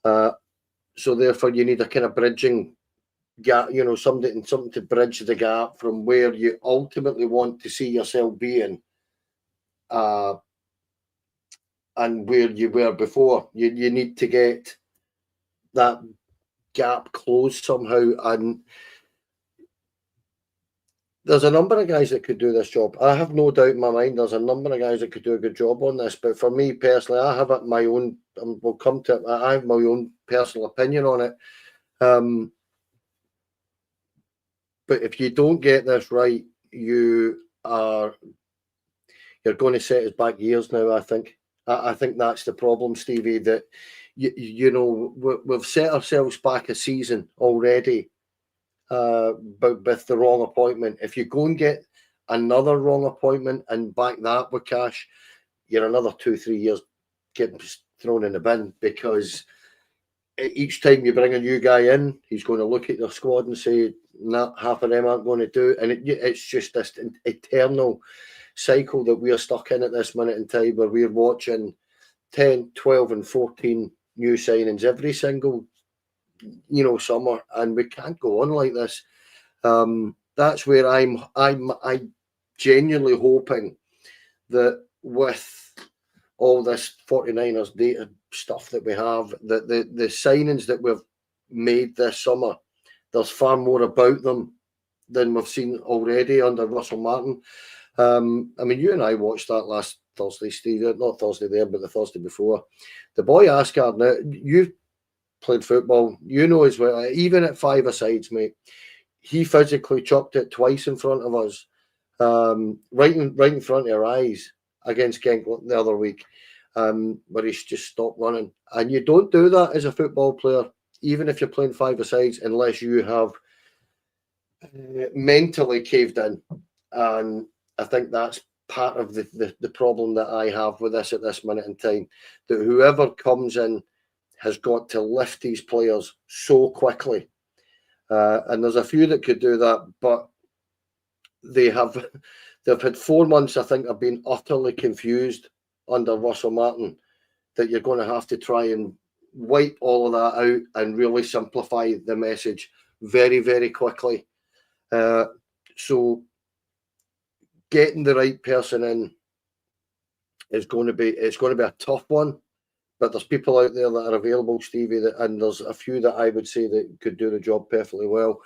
[SPEAKER 2] So therefore, you need a kind of bridging gap. Something to bridge the gap from where you ultimately want to see yourself being, and where you were before. You need to get that gap closed somehow. And there's a number of guys that could do this job. I have no doubt in my mind there's a number of guys that could do a good job on this. But for me personally, I have my own, we'll come to it, I have my own personal opinion on it. But if you don't get this right, you're going to set us back years now, I think. I think that's the problem, Stevie, that, we've set ourselves back a season already, but with the wrong appointment. If you go and get another wrong appointment and back that with cash, you're another 2-3 years getting thrown in the bin, because each time you bring a new guy in, he's going to look at your squad and say, nah, half of them aren't going to do it. And it's just this eternal cycle that we're stuck in at this minute in time, where we're watching 10, 12 and 14 new signings every single summer, and we can't go on like this. That's where I'm genuinely hoping that with all this 49ers data stuff that we have, that the signings that we've made this summer, there's far more about them than we've seen already under Russell Martin. I mean, you and I watched that last Thursday, Steve. Not Thursday there, but the Thursday before. The boy Asgard, now, you've played football, as well, even at 5-a-sides, mate, he physically chucked it twice in front of us, right in front of our eyes against Genk the other week, where he's just stopped running. And you don't do that as a football player, even if you're playing 5-a-sides, unless you have mentally caved in. And I think that's part of the problem that I have with this at this minute in time, that whoever comes in has got to lift these players so quickly. And there's a few that could do that, but they've had 4 months, I think, of being utterly confused under Russell Martin, that you're going to have to try and wipe all of that out and really simplify the message very, very quickly. So getting the right person in is going to be a tough one, but there's people out there that are available, Stevie, and there's a few that I would say that could do the job perfectly well.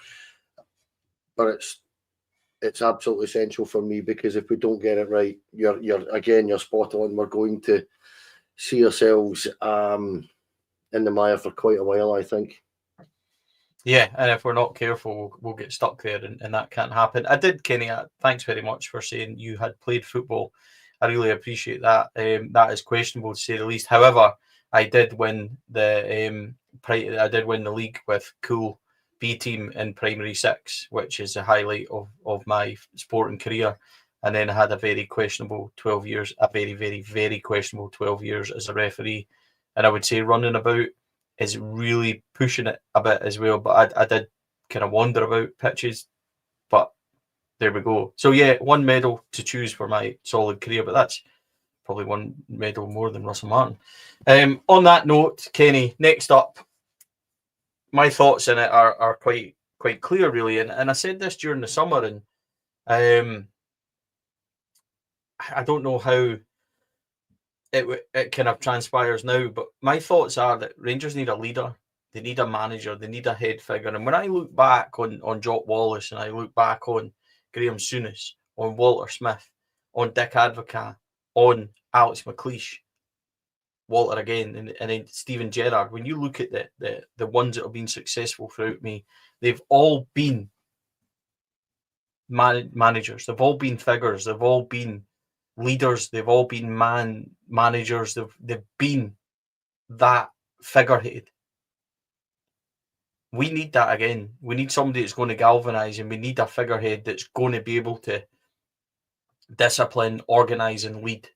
[SPEAKER 2] But it's absolutely essential for me, because if we don't get it right, you're spot on. We're going to see ourselves in the mire for quite a while, I think.
[SPEAKER 1] Yeah, and if we're not careful, we'll get stuck there, and that can't happen. I did, Kenny. Thanks very much for saying you had played football. I really appreciate that. That is questionable to say the least. However, I did win the league with Cool B team in primary 6, which is a highlight of my sporting career. And then I had a very questionable 12 years, a very, very, very questionable 12 years as a referee. And I would say running about is really pushing it a bit as well. But I did kind of wander about pitches. But there we go. So yeah, one medal to choose for my solid career, but that's probably one medal more than Russell Martin. On that note, Kenny, next up, my thoughts in it are quite clear, really. And I said this during the summer, and I don't know how it kind of transpires now, but my thoughts are that Rangers need a leader, they need a manager, they need a head figure. And when I look back on Jock Wallace, and I look back on Graham Souness, on Walter Smith, on Dick Advocaat, on Alex McLeish, Walter again, and then Steven Gerrard, when you look at the ones that have been successful throughout me, they've all been managers, they've all been figures, they've all been leaders, they've all been managers, they've been that figurehead. We need that again. We need somebody that's going to galvanise, and we need a figurehead that's going to be able to discipline, organise and lead.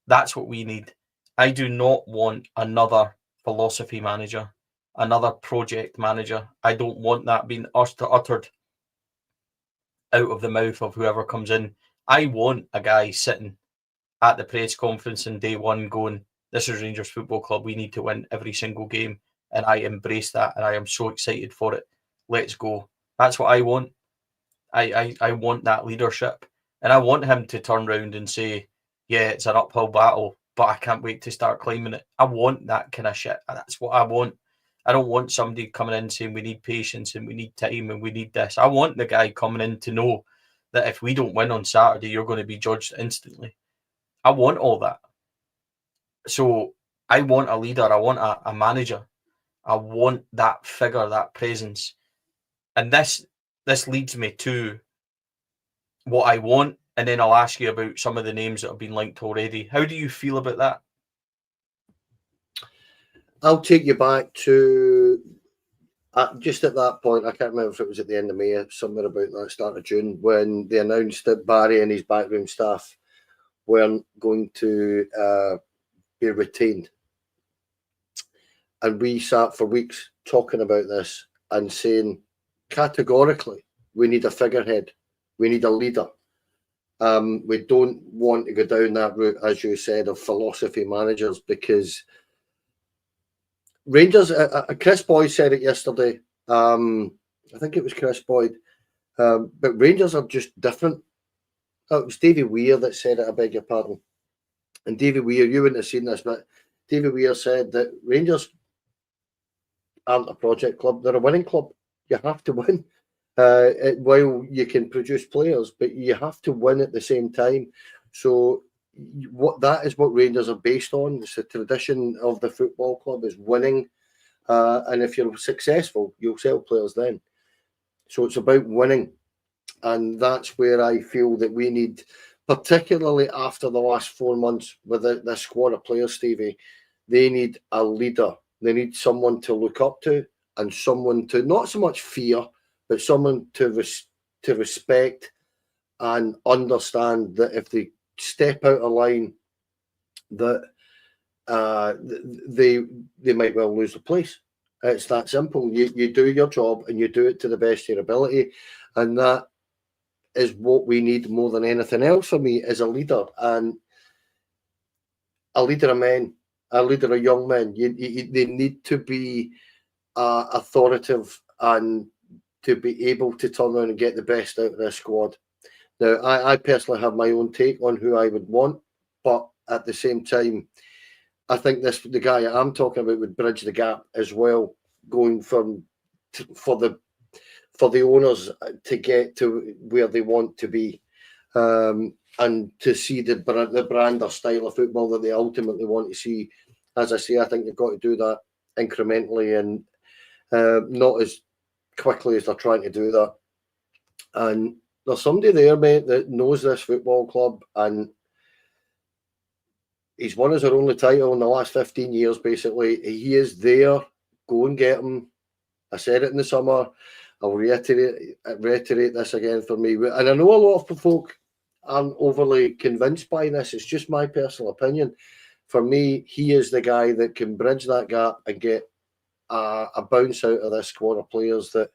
[SPEAKER 1] That's what we need. I do not want another philosophy manager, another project manager. I don't want that being uttered out of the mouth of whoever comes in. I want a guy sitting at the press conference in day one going, this is Rangers Football Club, we need to win every single game. And I embrace that, and I am so excited for it. Let's go. That's what I want. I want that leadership. And I want him to turn around and say, yeah, it's an uphill battle, but I can't wait to start climbing it. I want that kind of shit. That's what I want. I don't want somebody coming in saying we need patience and we need time and we need this. I want the guy coming in to know that if we don't win on Saturday, you're going to be judged instantly. I want all that. So I want a leader. I want a manager. I want that figure, that presence. And this leads me to what I want, and then I'll ask you about some of the names that have been linked already. How do you feel about that?
[SPEAKER 2] I'll take you back to just at that point. I can't remember if it was at the end of May, somewhere about that start of June, when they announced that Barry and his backroom staff weren't going to be retained. And we sat for weeks talking about this and saying categorically, we need a figurehead. We need a leader. We don't want to go down that route, as you said, of philosophy managers, because Rangers, Chris Boyd said it yesterday. I think it was Chris Boyd. But Rangers are just different. Oh, it was Davy Weir that said it, I beg your pardon. And Davy Weir, you wouldn't have seen this, but Davy Weir said that Rangers aren't a project club, they're a winning club. You have to win. While you can produce players, but you have to win at the same time. So that is what Rangers are based on. It's the tradition of the football club is winning. And if you're successful, you'll sell players then. So it's about winning. And that's where I feel that we need, particularly after the last 4 months with this squad of players, Stevie, they need a leader. They need someone to look up to and someone to not so much fear, but someone to respect and understand that if they step out of line, that they might well lose the place. It's that simple. You do your job and you do it to the best of your ability, and that is what we need more than anything else for me as a leader, and a leader of men, a leader of young men. They need to be authoritative and to be able to turn around and get the best out of their squad. Now, I personally have my own take on who I would want, but at the same time, I think the guy I'm talking about would bridge the gap as well, going for the owners to get to where they want to be, and to see the brand or style of football that they ultimately want to see. As I say, I think they've got to do that incrementally and not as quickly as they're trying to do that. And there's somebody there, mate, that knows this football club, and he's won his only title in the last 15 years, basically. He is there. Go and get him. I said it in the summer. I'll reiterate this again for me. And I know a lot of folk aren't overly convinced by this. It's just my personal opinion. For me, he is the guy that can bridge that gap and get a bounce out of this squad of players that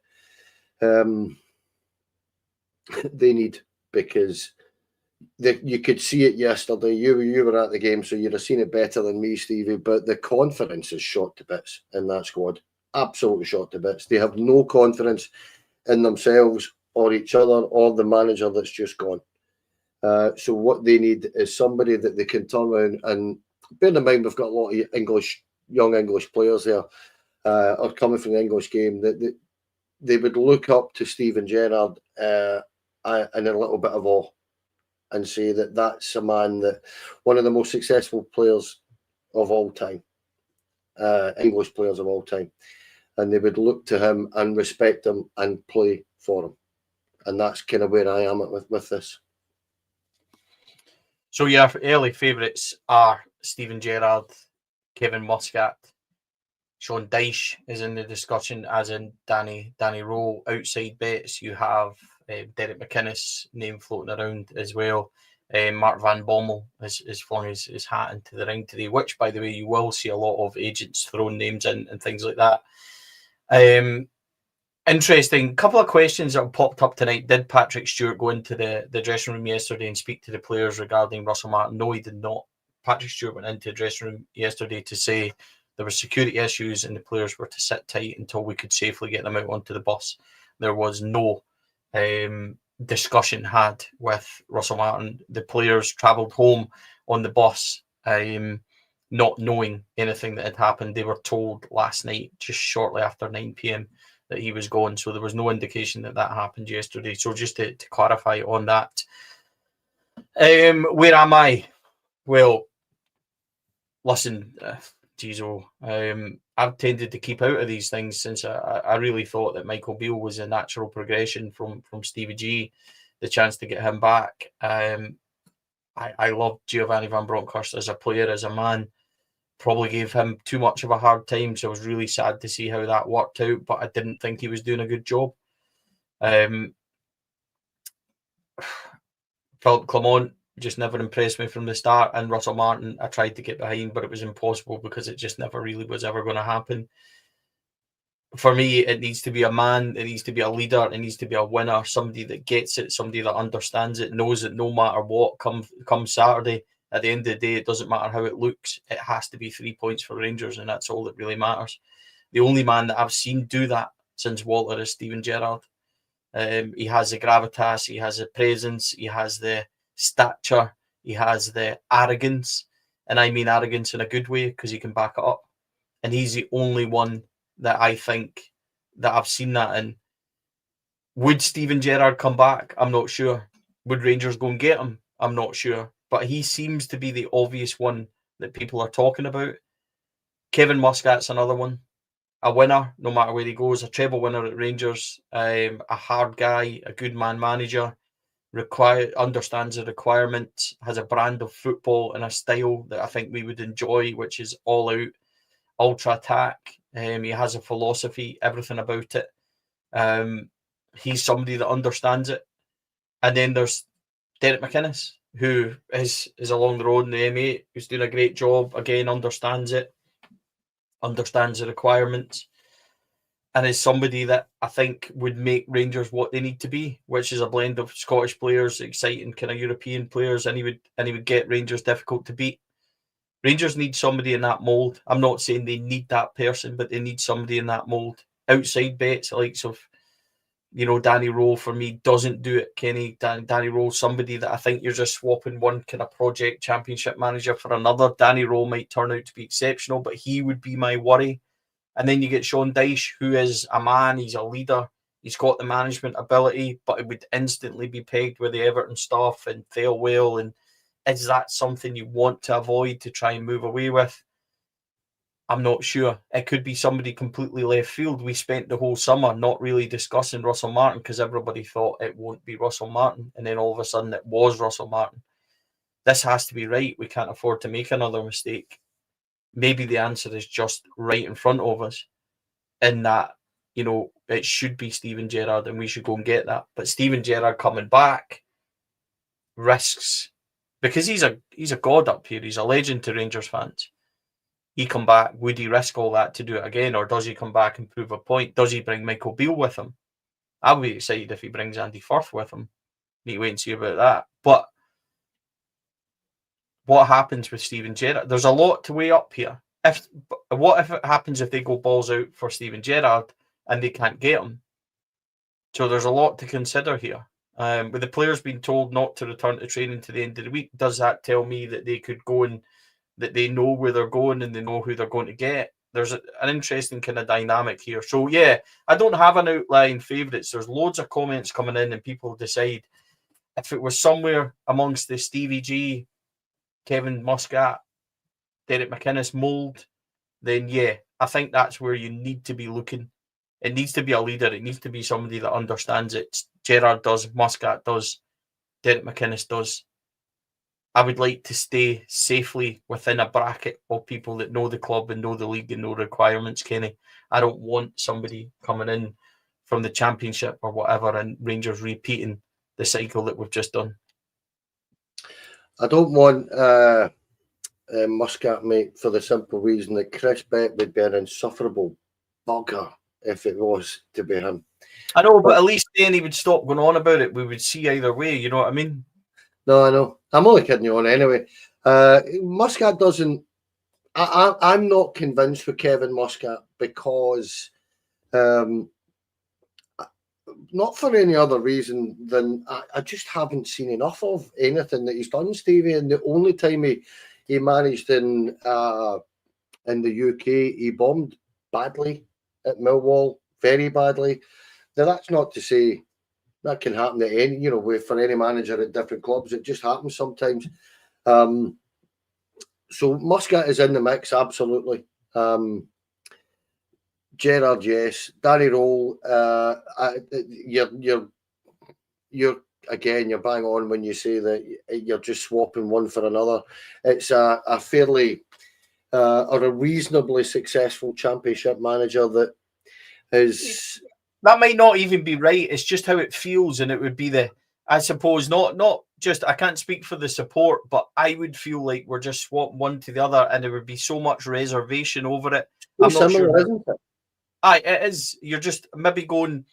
[SPEAKER 2] they need, because you could see it yesterday. You were at the game, so you'd have seen it better than me, Stevie. But the confidence is shot to bits in that squad. Absolutely shot to bits. They have no confidence in themselves or each other or the manager that's just gone. So what they need is somebody that they can turn around, and bear in mind we've got a lot of young English players there, or coming from the English game, that they would look up to Steven Gerrard in a little bit of awe, and say that that's a man, that one of the most successful players of all time, English players of all time, and they would look to him and respect him and play for him. And that's kind of where I am with this.
[SPEAKER 1] So your early favourites are Steven Gerrard, Kevin Muscat, Sean Dyche is in the discussion, as in Danny Rowe. Outside bets, you have Derek McInnes name floating around as well. Mark Van Bommel has flung his hat into the ring today, which, by the way, you will see a lot of agents throwing names in and things like that. Interesting. Couple of questions that have popped up tonight. Did Patrick Stewart go into the dressing room yesterday and speak to the players regarding Russell Martin? No, he did not. Patrick Stewart went into the dressing room yesterday to say there were security issues and the players were to sit tight until we could safely get them out onto the bus. There was no discussion had with Russell Martin. The players travelled home on the bus, not knowing anything that had happened. They were told last night, just shortly after 9 p.m, that he was gone. So there was no indication that happened yesterday. So just to clarify on that. Where am I? Well, listen, I've tended to keep out of these things since I really thought that Michael Beale was a natural progression from Stevie G, the chance to get him back. I loved Giovanni Van Bronckhorst as a player, as a man. Probably gave him too much of a hard time, so I was really sad to see how that worked out, but I didn't think he was doing a good job. Philippe Clement just never impressed me from the start, and Russell Martin I tried to get behind, but it was impossible because it just never really was ever going to happen. For me, it needs to be a man, it needs to be a leader, it needs to be a winner, somebody that gets it, somebody that understands it, knows that no matter what, come Saturday, at the end of the day, it doesn't matter how it looks. It has to be 3 points for Rangers, and that's all that really matters. The only man that I've seen do that since Walter is Steven Gerrard. He has the gravitas, he has the presence, he has the stature, he has the arrogance, and I mean arrogance in a good way because he can back it up. And he's the only one that I think that I've seen that in. Would Steven Gerrard come back? I'm not sure. Would Rangers go and get him? I'm not sure. But he seems to be the obvious one that people are talking about. Kevin Muscat's another one. A winner, no matter where he goes. A treble winner at Rangers. A hard guy, a good man manager. Understands the requirements. Has a brand of football and a style that I think we would enjoy, which is all out, ultra attack. He has a philosophy, everything about it. He's somebody that understands it. And then there's Derek McInnes, who is along the road in the M8, who's doing a great job, again, understands it, understands the requirements, and is somebody that I think would make Rangers what they need to be, which is a blend of Scottish players, exciting kind of European players, and he would get Rangers difficult to beat. Rangers need somebody in that mould. I'm not saying they need that person, but they need somebody in that mould. Outside bets, the likes of You know, Danny Rowe for me doesn't do it, Kenny. Danny Rowe, somebody that I think you're just swapping one kind of project championship manager for another. Danny Rowe might turn out to be exceptional, but he would be my worry. And then you get Sean Dyche, who is a man, he's a leader, he's got the management ability, but it would instantly be pegged with the Everton stuff and fail well. And is that something you want to avoid to try and move away with? I'm not sure. It could be somebody completely left field. We spent the whole summer not really discussing Russell Martin because everybody thought it won't be Russell Martin. And then all of a sudden it was Russell Martin. This has to be right. We can't afford to make another mistake. Maybe the answer is just right in front of us in that, you know, it should be Steven Gerrard and we should go and get that. But Steven Gerrard coming back risks, because he's a god up here. He's a legend to Rangers fans. He come back, would he risk all that to do it again, or does he come back and prove a point? Does he bring Michael Beale with him? I'll be excited if he brings Andy Firth with him. Need to wait and see about that. But what happens with Steven Gerrard? There's a lot to weigh up here. What if it happens if they go balls out for Steven Gerrard and they can't get him? So there's a lot to consider here. With the players being told not to return to training to the end of the week, does that tell me that they could go and that they know where they're going and they know who they're going to get? There's an interesting kind of dynamic here. So, yeah, I don't have an outlying favourites. There's loads of comments coming in and people decide if it was somewhere amongst the Stevie G, Kevin Muscat, Derek McInnes mould, then, yeah, I think that's where you need to be looking. It needs to be a leader. It needs to be somebody that understands it. Gerrard does, Muscat does, Derek McInnes does. I would like to stay safely within a bracket of people that know the club and know the league and know requirements, Kenny. I don't want somebody coming in from the Championship or whatever and Rangers repeating the cycle that we've just done.
[SPEAKER 2] I don't want Muscat, mate, for the simple reason that Chris Bett would be an insufferable bugger if it was to be him.
[SPEAKER 1] I know, but at least then he would stop going on about it. We would see either way, you know what I mean?
[SPEAKER 2] No, I know. I'm only kidding you on anyway. Muscat doesn't... I'm not convinced with Kevin Muscat because... not for any other reason than I just haven't seen enough of anything that he's done, Stevie. And the only time he managed in the UK, he bombed badly at Millwall, very badly. Now, that's not to say that can happen to any, you know, for any manager at different clubs. It just happens sometimes. So Muscat is in the mix, absolutely. Gerrard, yes. Danny Rowe, you're again, you're bang on when you say that you're just swapping one for another. It's a fairly or a reasonably successful Championship manager that is...
[SPEAKER 1] That might not even be right. It's just how it feels, and it would be I suppose, not just, I can't speak for the support, but I would feel like we're just swapping one to the other, and there would be so much reservation over it. I'm not sure.
[SPEAKER 2] Isn't it?
[SPEAKER 1] Aye, it is. You're just maybe going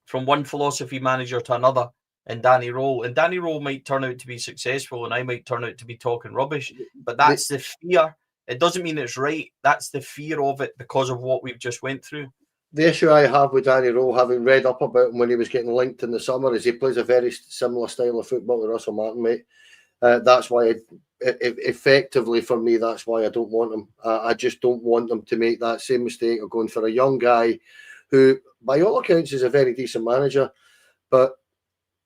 [SPEAKER 1] from one philosophy manager to another in Danny Rowe. And Danny Rowe might turn out to be successful and I might turn out to be talking rubbish. But that's the fear. It doesn't mean it's right. That's the fear of it because of what we've just went through.
[SPEAKER 2] The issue I have with Danny Rowe, having read up about him when he was getting linked in the summer, is he plays a very similar style of football to Russell Martin, mate. That's why, effectively for me, that's why I don't want him. I just don't want them to make that same mistake of going for a young guy who, by all accounts, is a very decent manager, but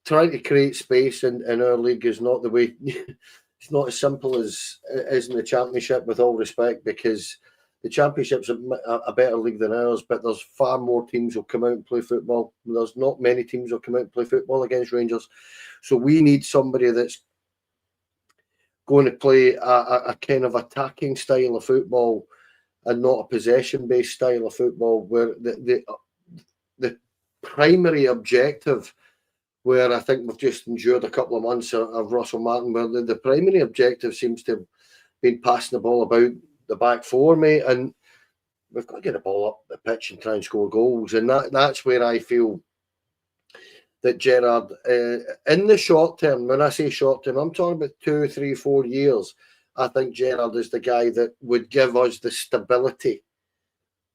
[SPEAKER 2] trying to create space in our league is not the way. It's not as simple as it is in the Championship, with all respect, because the Championship's a better league than ours, but there's far more teams who'll come out and play football. There's not many teams who'll come out and play football against Rangers. So we need somebody that's going to play a kind of attacking style of football and not a possession-based style of football, where the primary objective, where I think we've just endured a couple of months of Russell Martin, where the primary objective seems to have been passing the ball about the back four, mate, and we've got to get the ball up the pitch and try and score goals. And that's where I feel that Gerrard, in the short term, when I say short term, I'm talking about 2, 3, 4 years, I think Gerrard is the guy that would give us the stability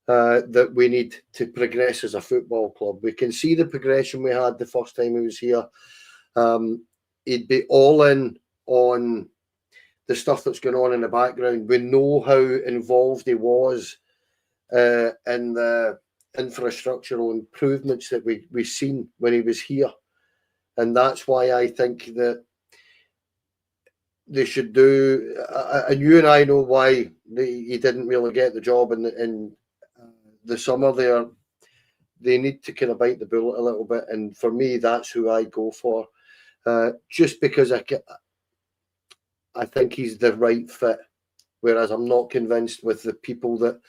[SPEAKER 2] that we need to progress as a football club. We can see the progression we had the first time he was here. He'd be all in on the stuff that's going on in the background. We know how involved he was in the infrastructural improvements that we've seen when he was here. And that's why I think that they should do, and you and I know why he didn't really get the job in the summer there. They need to kind of bite the bullet a little bit. And for me, that's who I go for. Just because I think he's the right fit, whereas I'm not convinced with the people that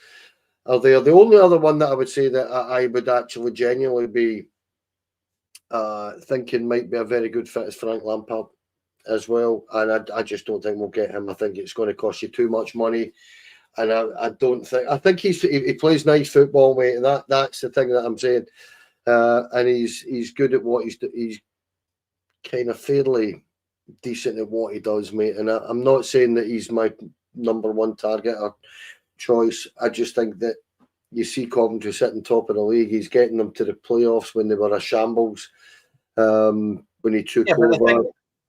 [SPEAKER 2] are there. The only other one that I would say that I would actually genuinely be thinking might be a very good fit is Frank Lampard as well. And I just don't think we'll get him. I think it's going to cost you too much money. And I think he plays nice football, mate. And that's the thing that I'm saying. And he's good at what he's kind of fairly decent at what he does, mate. And I'm not saying that he's my number one target or choice. I just think that you see Coventry sitting top of the league. He's getting them to the playoffs when they were a shambles. When he took over.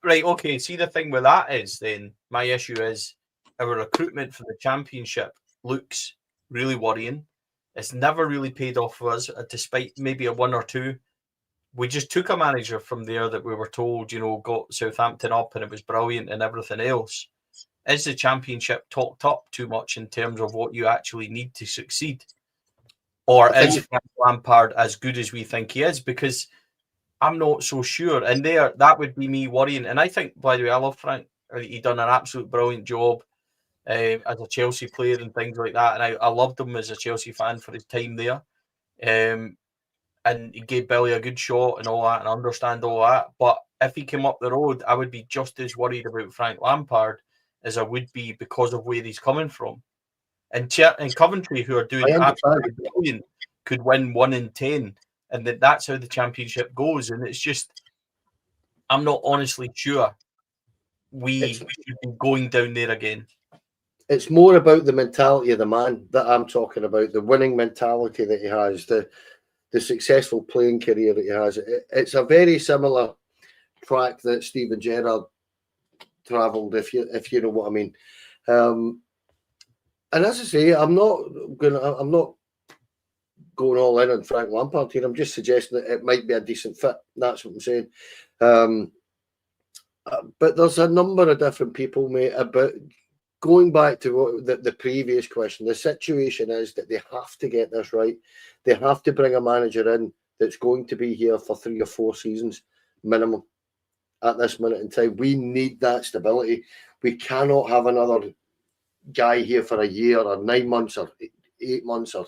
[SPEAKER 1] Right, okay. See, the thing with that is then my issue is our recruitment for the Championship looks really worrying. It's never really paid off for us, despite maybe a one or two. We just took a manager from there that we were told, got Southampton up and it was brilliant and everything else. Is the Championship talked up too much in terms of what you actually need to succeed? Or is Frank Lampard as good as we think he is? Because I'm not so sure. And that would be me worrying. And I think, by the way, I love Frank. He done an absolute brilliant job as a Chelsea player and things like that. And I loved him as a Chelsea fan for his time there. And he gave Billy a good shot and all that, and I understand all that. But if he came up the road, I would be just as worried about Frank Lampard as I would be because of where he's coming from. And Coventry, who are doing absolutely brilliant, could win 1 in 10. And that's how the Championship goes. And it's just, I'm not honestly sure we should be going down there again.
[SPEAKER 2] It's more about the mentality of the man that I'm talking about, the winning mentality that he has, the successful playing career that he has. It's a very similar track that Steven Gerrard travelled, if you know what I mean. And as I say, I'm not going all in on Frank Lampard here. I'm just suggesting that it might be a decent fit. That's what I'm saying. But there's a number of different people, mate. But going back to the previous question, the situation is that they have to get this right. They have to bring a manager in that's going to be here for 3 or 4 seasons minimum at this minute in time. We need that stability. We cannot have another guy here for a year or 9 months or 8 months or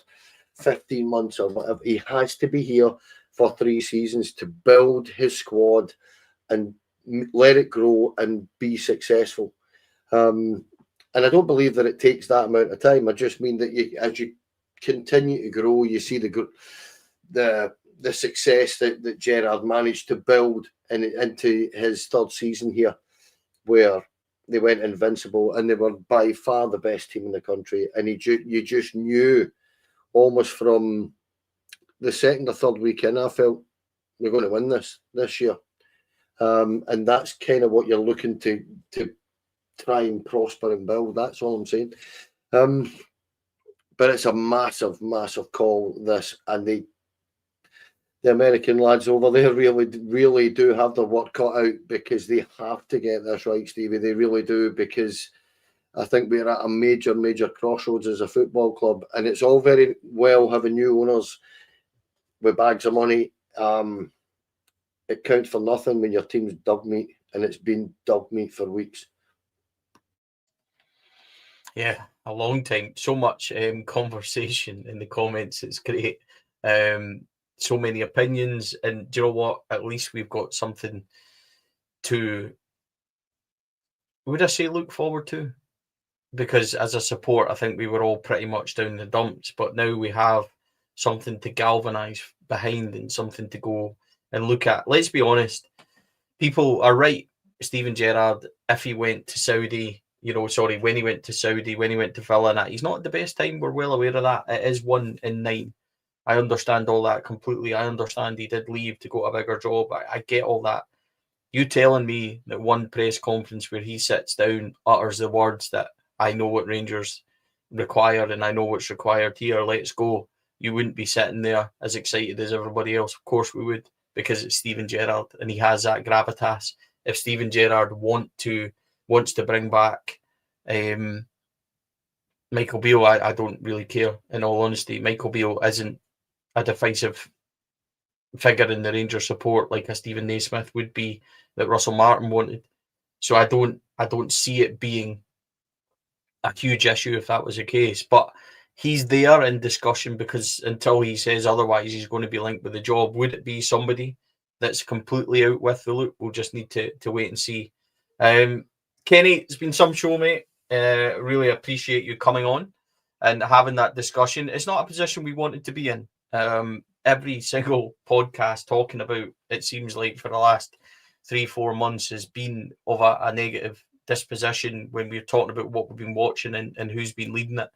[SPEAKER 2] 15 months or whatever. He has to be here for 3 seasons to build his squad and let it grow and be successful. And I don't believe that it takes that amount of time. I just mean that as you continue to grow, you see the success that Gerrard managed to build into his 3rd season here, where they went invincible and they were by far the best team in the country. And you just knew almost from the 2nd or 3rd week in, I felt we're going to win this year. And that's kind of what you're looking to try and prosper and build. That's all I'm saying. But it's a massive, massive call, this. And the American lads over there really do have their work cut out, because they have to get this right, Stevie. They really do, because I think we're at a major, major crossroads as a football club. And it's all very well having new owners with bags of money. It counts for nothing when your team's dog meat, and it's been dog meat for weeks.
[SPEAKER 1] Yeah, a long time. So much conversation in the comments. It's great. So many opinions. And do you know what? At least we've got something to, would I say, look forward to? Because as a support, I think we were all pretty much down the dumps. But now we have something to galvanise behind and something to go and look at. Let's be honest. People are right. Steven Gerrard, if he went to Saudi when he went to Saudi, when he went to Villa, and that, he's not at the best time. We're well aware of that. It is 1 in 9. I understand all that completely. I understand he did leave to go to a bigger job. I get all that. You telling me that one press conference where he sits down, utters the words that I know what Rangers require and I know what's required here, let's go. You wouldn't be sitting there as excited as everybody else. Of course we would, because it's Steven Gerrard and he has that gravitas. If Steven Gerrard wants to bring back Michael Beale, I don't really care, in all honesty. Michael Beale isn't a decisive figure in the Rangers support like a Stephen Naismith would be, that Russell Martin wanted. So I don't see it being a huge issue if that was the case. But he's there in discussion because until he says otherwise, he's going to be linked with the job. Would it be somebody that's completely out with the loop? We'll just need to wait and see. Kenny, it's been some show, mate. Really appreciate you coming on and having that discussion. It's not a position we wanted to be in. Every single podcast talking about, it seems like for the last 3-4 months, has been of a negative disposition when we're talking about what we've been watching and who's been leading it.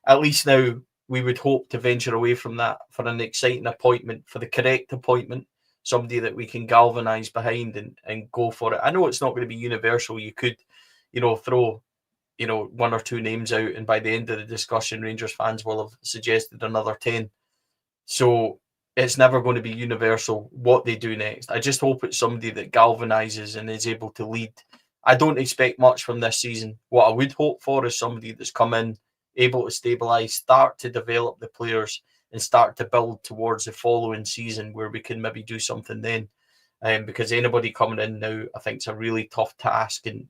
[SPEAKER 1] At least now we would hope to venture away from that for an exciting appointment, for the correct appointment, somebody that we can galvanise behind and go for it. I know it's not going to be universal. You could, throw, 1 or 2 names out, and by the end of the discussion, Rangers fans will have suggested another 10. So it's never going to be universal what they do next. I just hope it's somebody that galvanises and is able to lead. I don't expect much from this season. What I would hope for is somebody that's come in, able to stabilise, start to develop the players and start to build towards the following season where we can maybe do something then. Because anybody coming in now, I think it's a really tough task and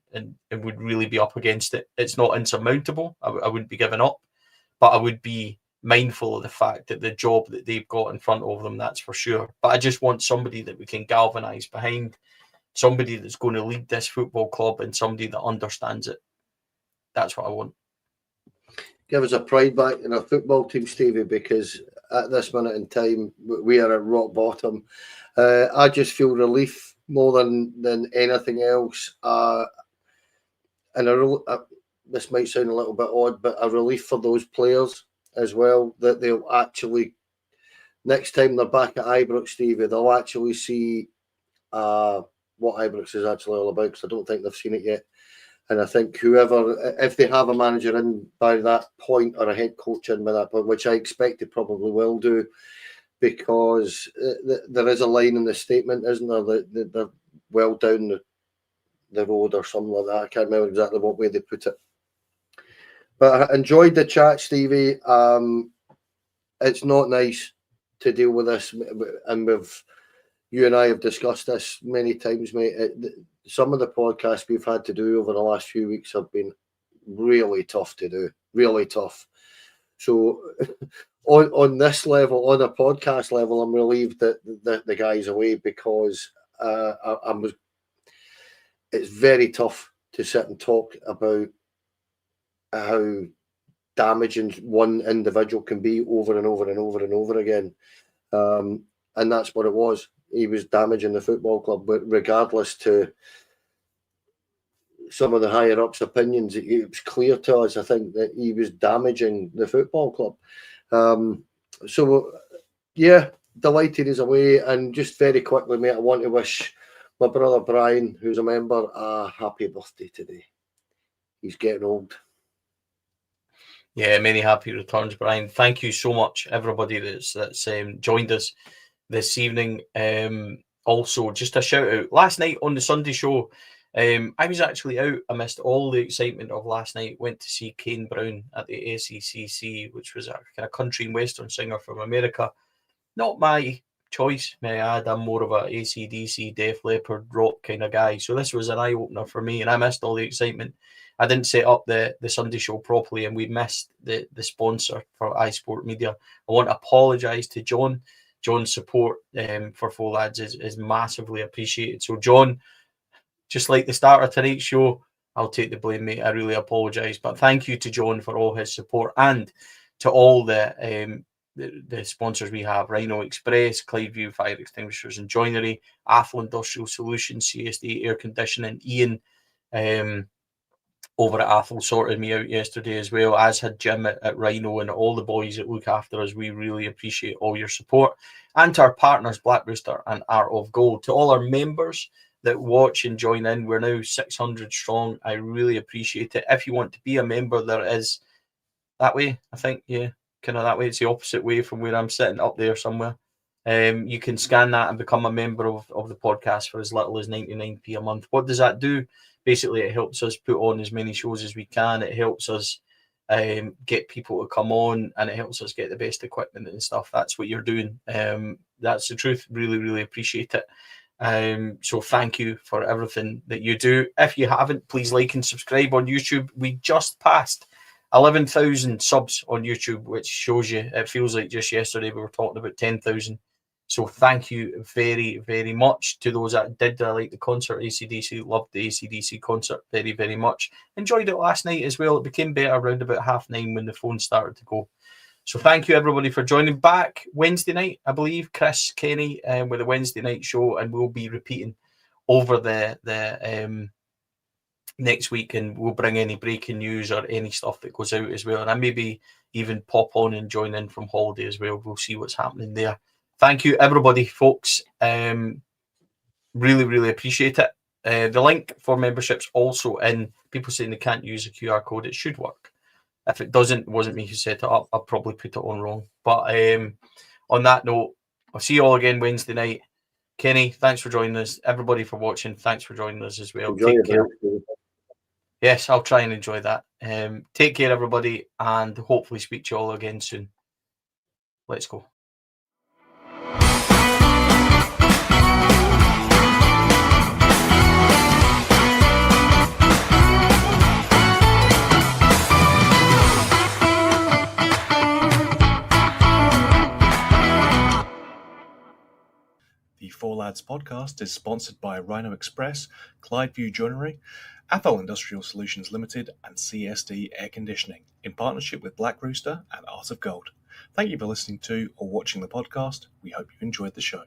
[SPEAKER 1] would really be up against it. It's not insurmountable. I wouldn't be giving up, but I would be mindful of the fact that the job that they've got in front of them, that's for sure. But I just want somebody that we can galvanise behind, somebody that's going to lead this football club and somebody that understands it. That's what I want.
[SPEAKER 2] Give us a pride back in our football team, Stevie, because at this minute in time, we are at rock bottom. I just feel relief more than anything else. And this might sound a little bit odd, but a relief for those players as well, that they'll actually, next time they're back at Ibrox, Stevie, they'll actually see what Ibrox is actually all about, because I don't think they've seen it yet. And I think whoever, if they have a manager in by that point or a head coach in by that point, which I expect they probably will do, because there is a line in the statement, isn't there, that they're well down the road or something like that. I can't remember exactly what way they put it. But I enjoyed the chat, Stevie. It's not nice to deal with this, and you and I have discussed this many times, mate. Some of the podcasts we've had to do over the last few weeks have been really tough to do, really tough. So on this level, on a podcast level, I'm relieved that the guy's away, because it's very tough to sit and talk about how damaging one individual can be over and over and over and over again. And that's what it was. He was damaging the football club, but regardless to some of the higher ups' opinions, it was clear to us, I think, that he was damaging the football club. So, yeah, delighted he's away. And just very quickly, mate, I want to wish my brother Brian, who's a member, a happy birthday today. He's getting old.
[SPEAKER 1] Yeah, many happy returns, Brian. Thank you so much, everybody that's joined us this evening. Also, just a shout out. Last night on the Sunday show, I was actually out. I missed all the excitement of last night. Went to see Kane Brown at the ACCC, which was a kind of country and western singer from America. Not my choice, may I add. I'm more of a AC/DC, Def Leppard, rock kind of guy. So this was an eye opener for me, and I missed all the excitement. I didn't set up the Sunday show properly, and we missed the sponsor for iSport Media. I want to apologise to John. John's support for Four Lads is massively appreciated. So, John, just like the start of tonight's show, I'll take the blame, mate. I really apologise. But thank you to John for all his support, and to all the sponsors we have: Rhino Express, Clydeview Fire Extinguishers and Joinery, Athlon Industrial Solutions, CSD Air Conditioning, Ian, over at Athol sorted me out yesterday as well, as had Jim at Rhino and all the boys that look after us. We really appreciate all your support. And to our partners, Black Rooster and Art of Gold. To all our members that watch and join in, we're now 600 strong. I really appreciate it. If you want to be a member, there is that way, I think, yeah, kind of that way. It's the opposite way from where I'm sitting, up there somewhere. You can scan that and become a member of the podcast for as little as 99p a month. What does that do? Basically, it helps us put on as many shows as we can. It helps us get people to come on, and it helps us get the best equipment and stuff. That's what you're doing. That's the truth. Really, really appreciate it. So thank you for everything that you do. If you haven't, please like and subscribe on YouTube. We just passed 11,000 subs on YouTube, which shows you, it feels like just yesterday we were talking about 10,000. So thank you very, very much to those that did like the concert. AC/DC, loved the AC/DC concert very, very much. Enjoyed it last night as well. It became better around about 9:30 when the phone started to go. So thank you everybody for joining. Back Wednesday night, I believe, Chris Kenny with the Wednesday night show, and we'll be repeating over the next week, and we'll bring any breaking news or any stuff that goes out as well. And I maybe even pop on and join in from holiday as well. We'll see what's happening there. Thank you, everybody, folks. Really, really appreciate it. The link for memberships also in. People saying they can't use a QR code. It should work. If it doesn't, it wasn't me who set it up. I'll probably put it on wrong. But on that note, I'll see you all again Wednesday night. Kenny, thanks for joining us. Everybody for watching, thanks for joining us as well.
[SPEAKER 2] Enjoy
[SPEAKER 1] Take care.
[SPEAKER 2] it.
[SPEAKER 1] Yes, I'll try and enjoy that. Take care, everybody, and hopefully speak to you all again soon. Let's go.
[SPEAKER 3] The Four Lads podcast is sponsored by Rhino Express, Clydeview Joinery, Athol Industrial Solutions Limited, and CSD Air Conditioning, in partnership with Black Rooster and Art of Gold. Thank you for listening to or watching the podcast. We hope you enjoyed the show.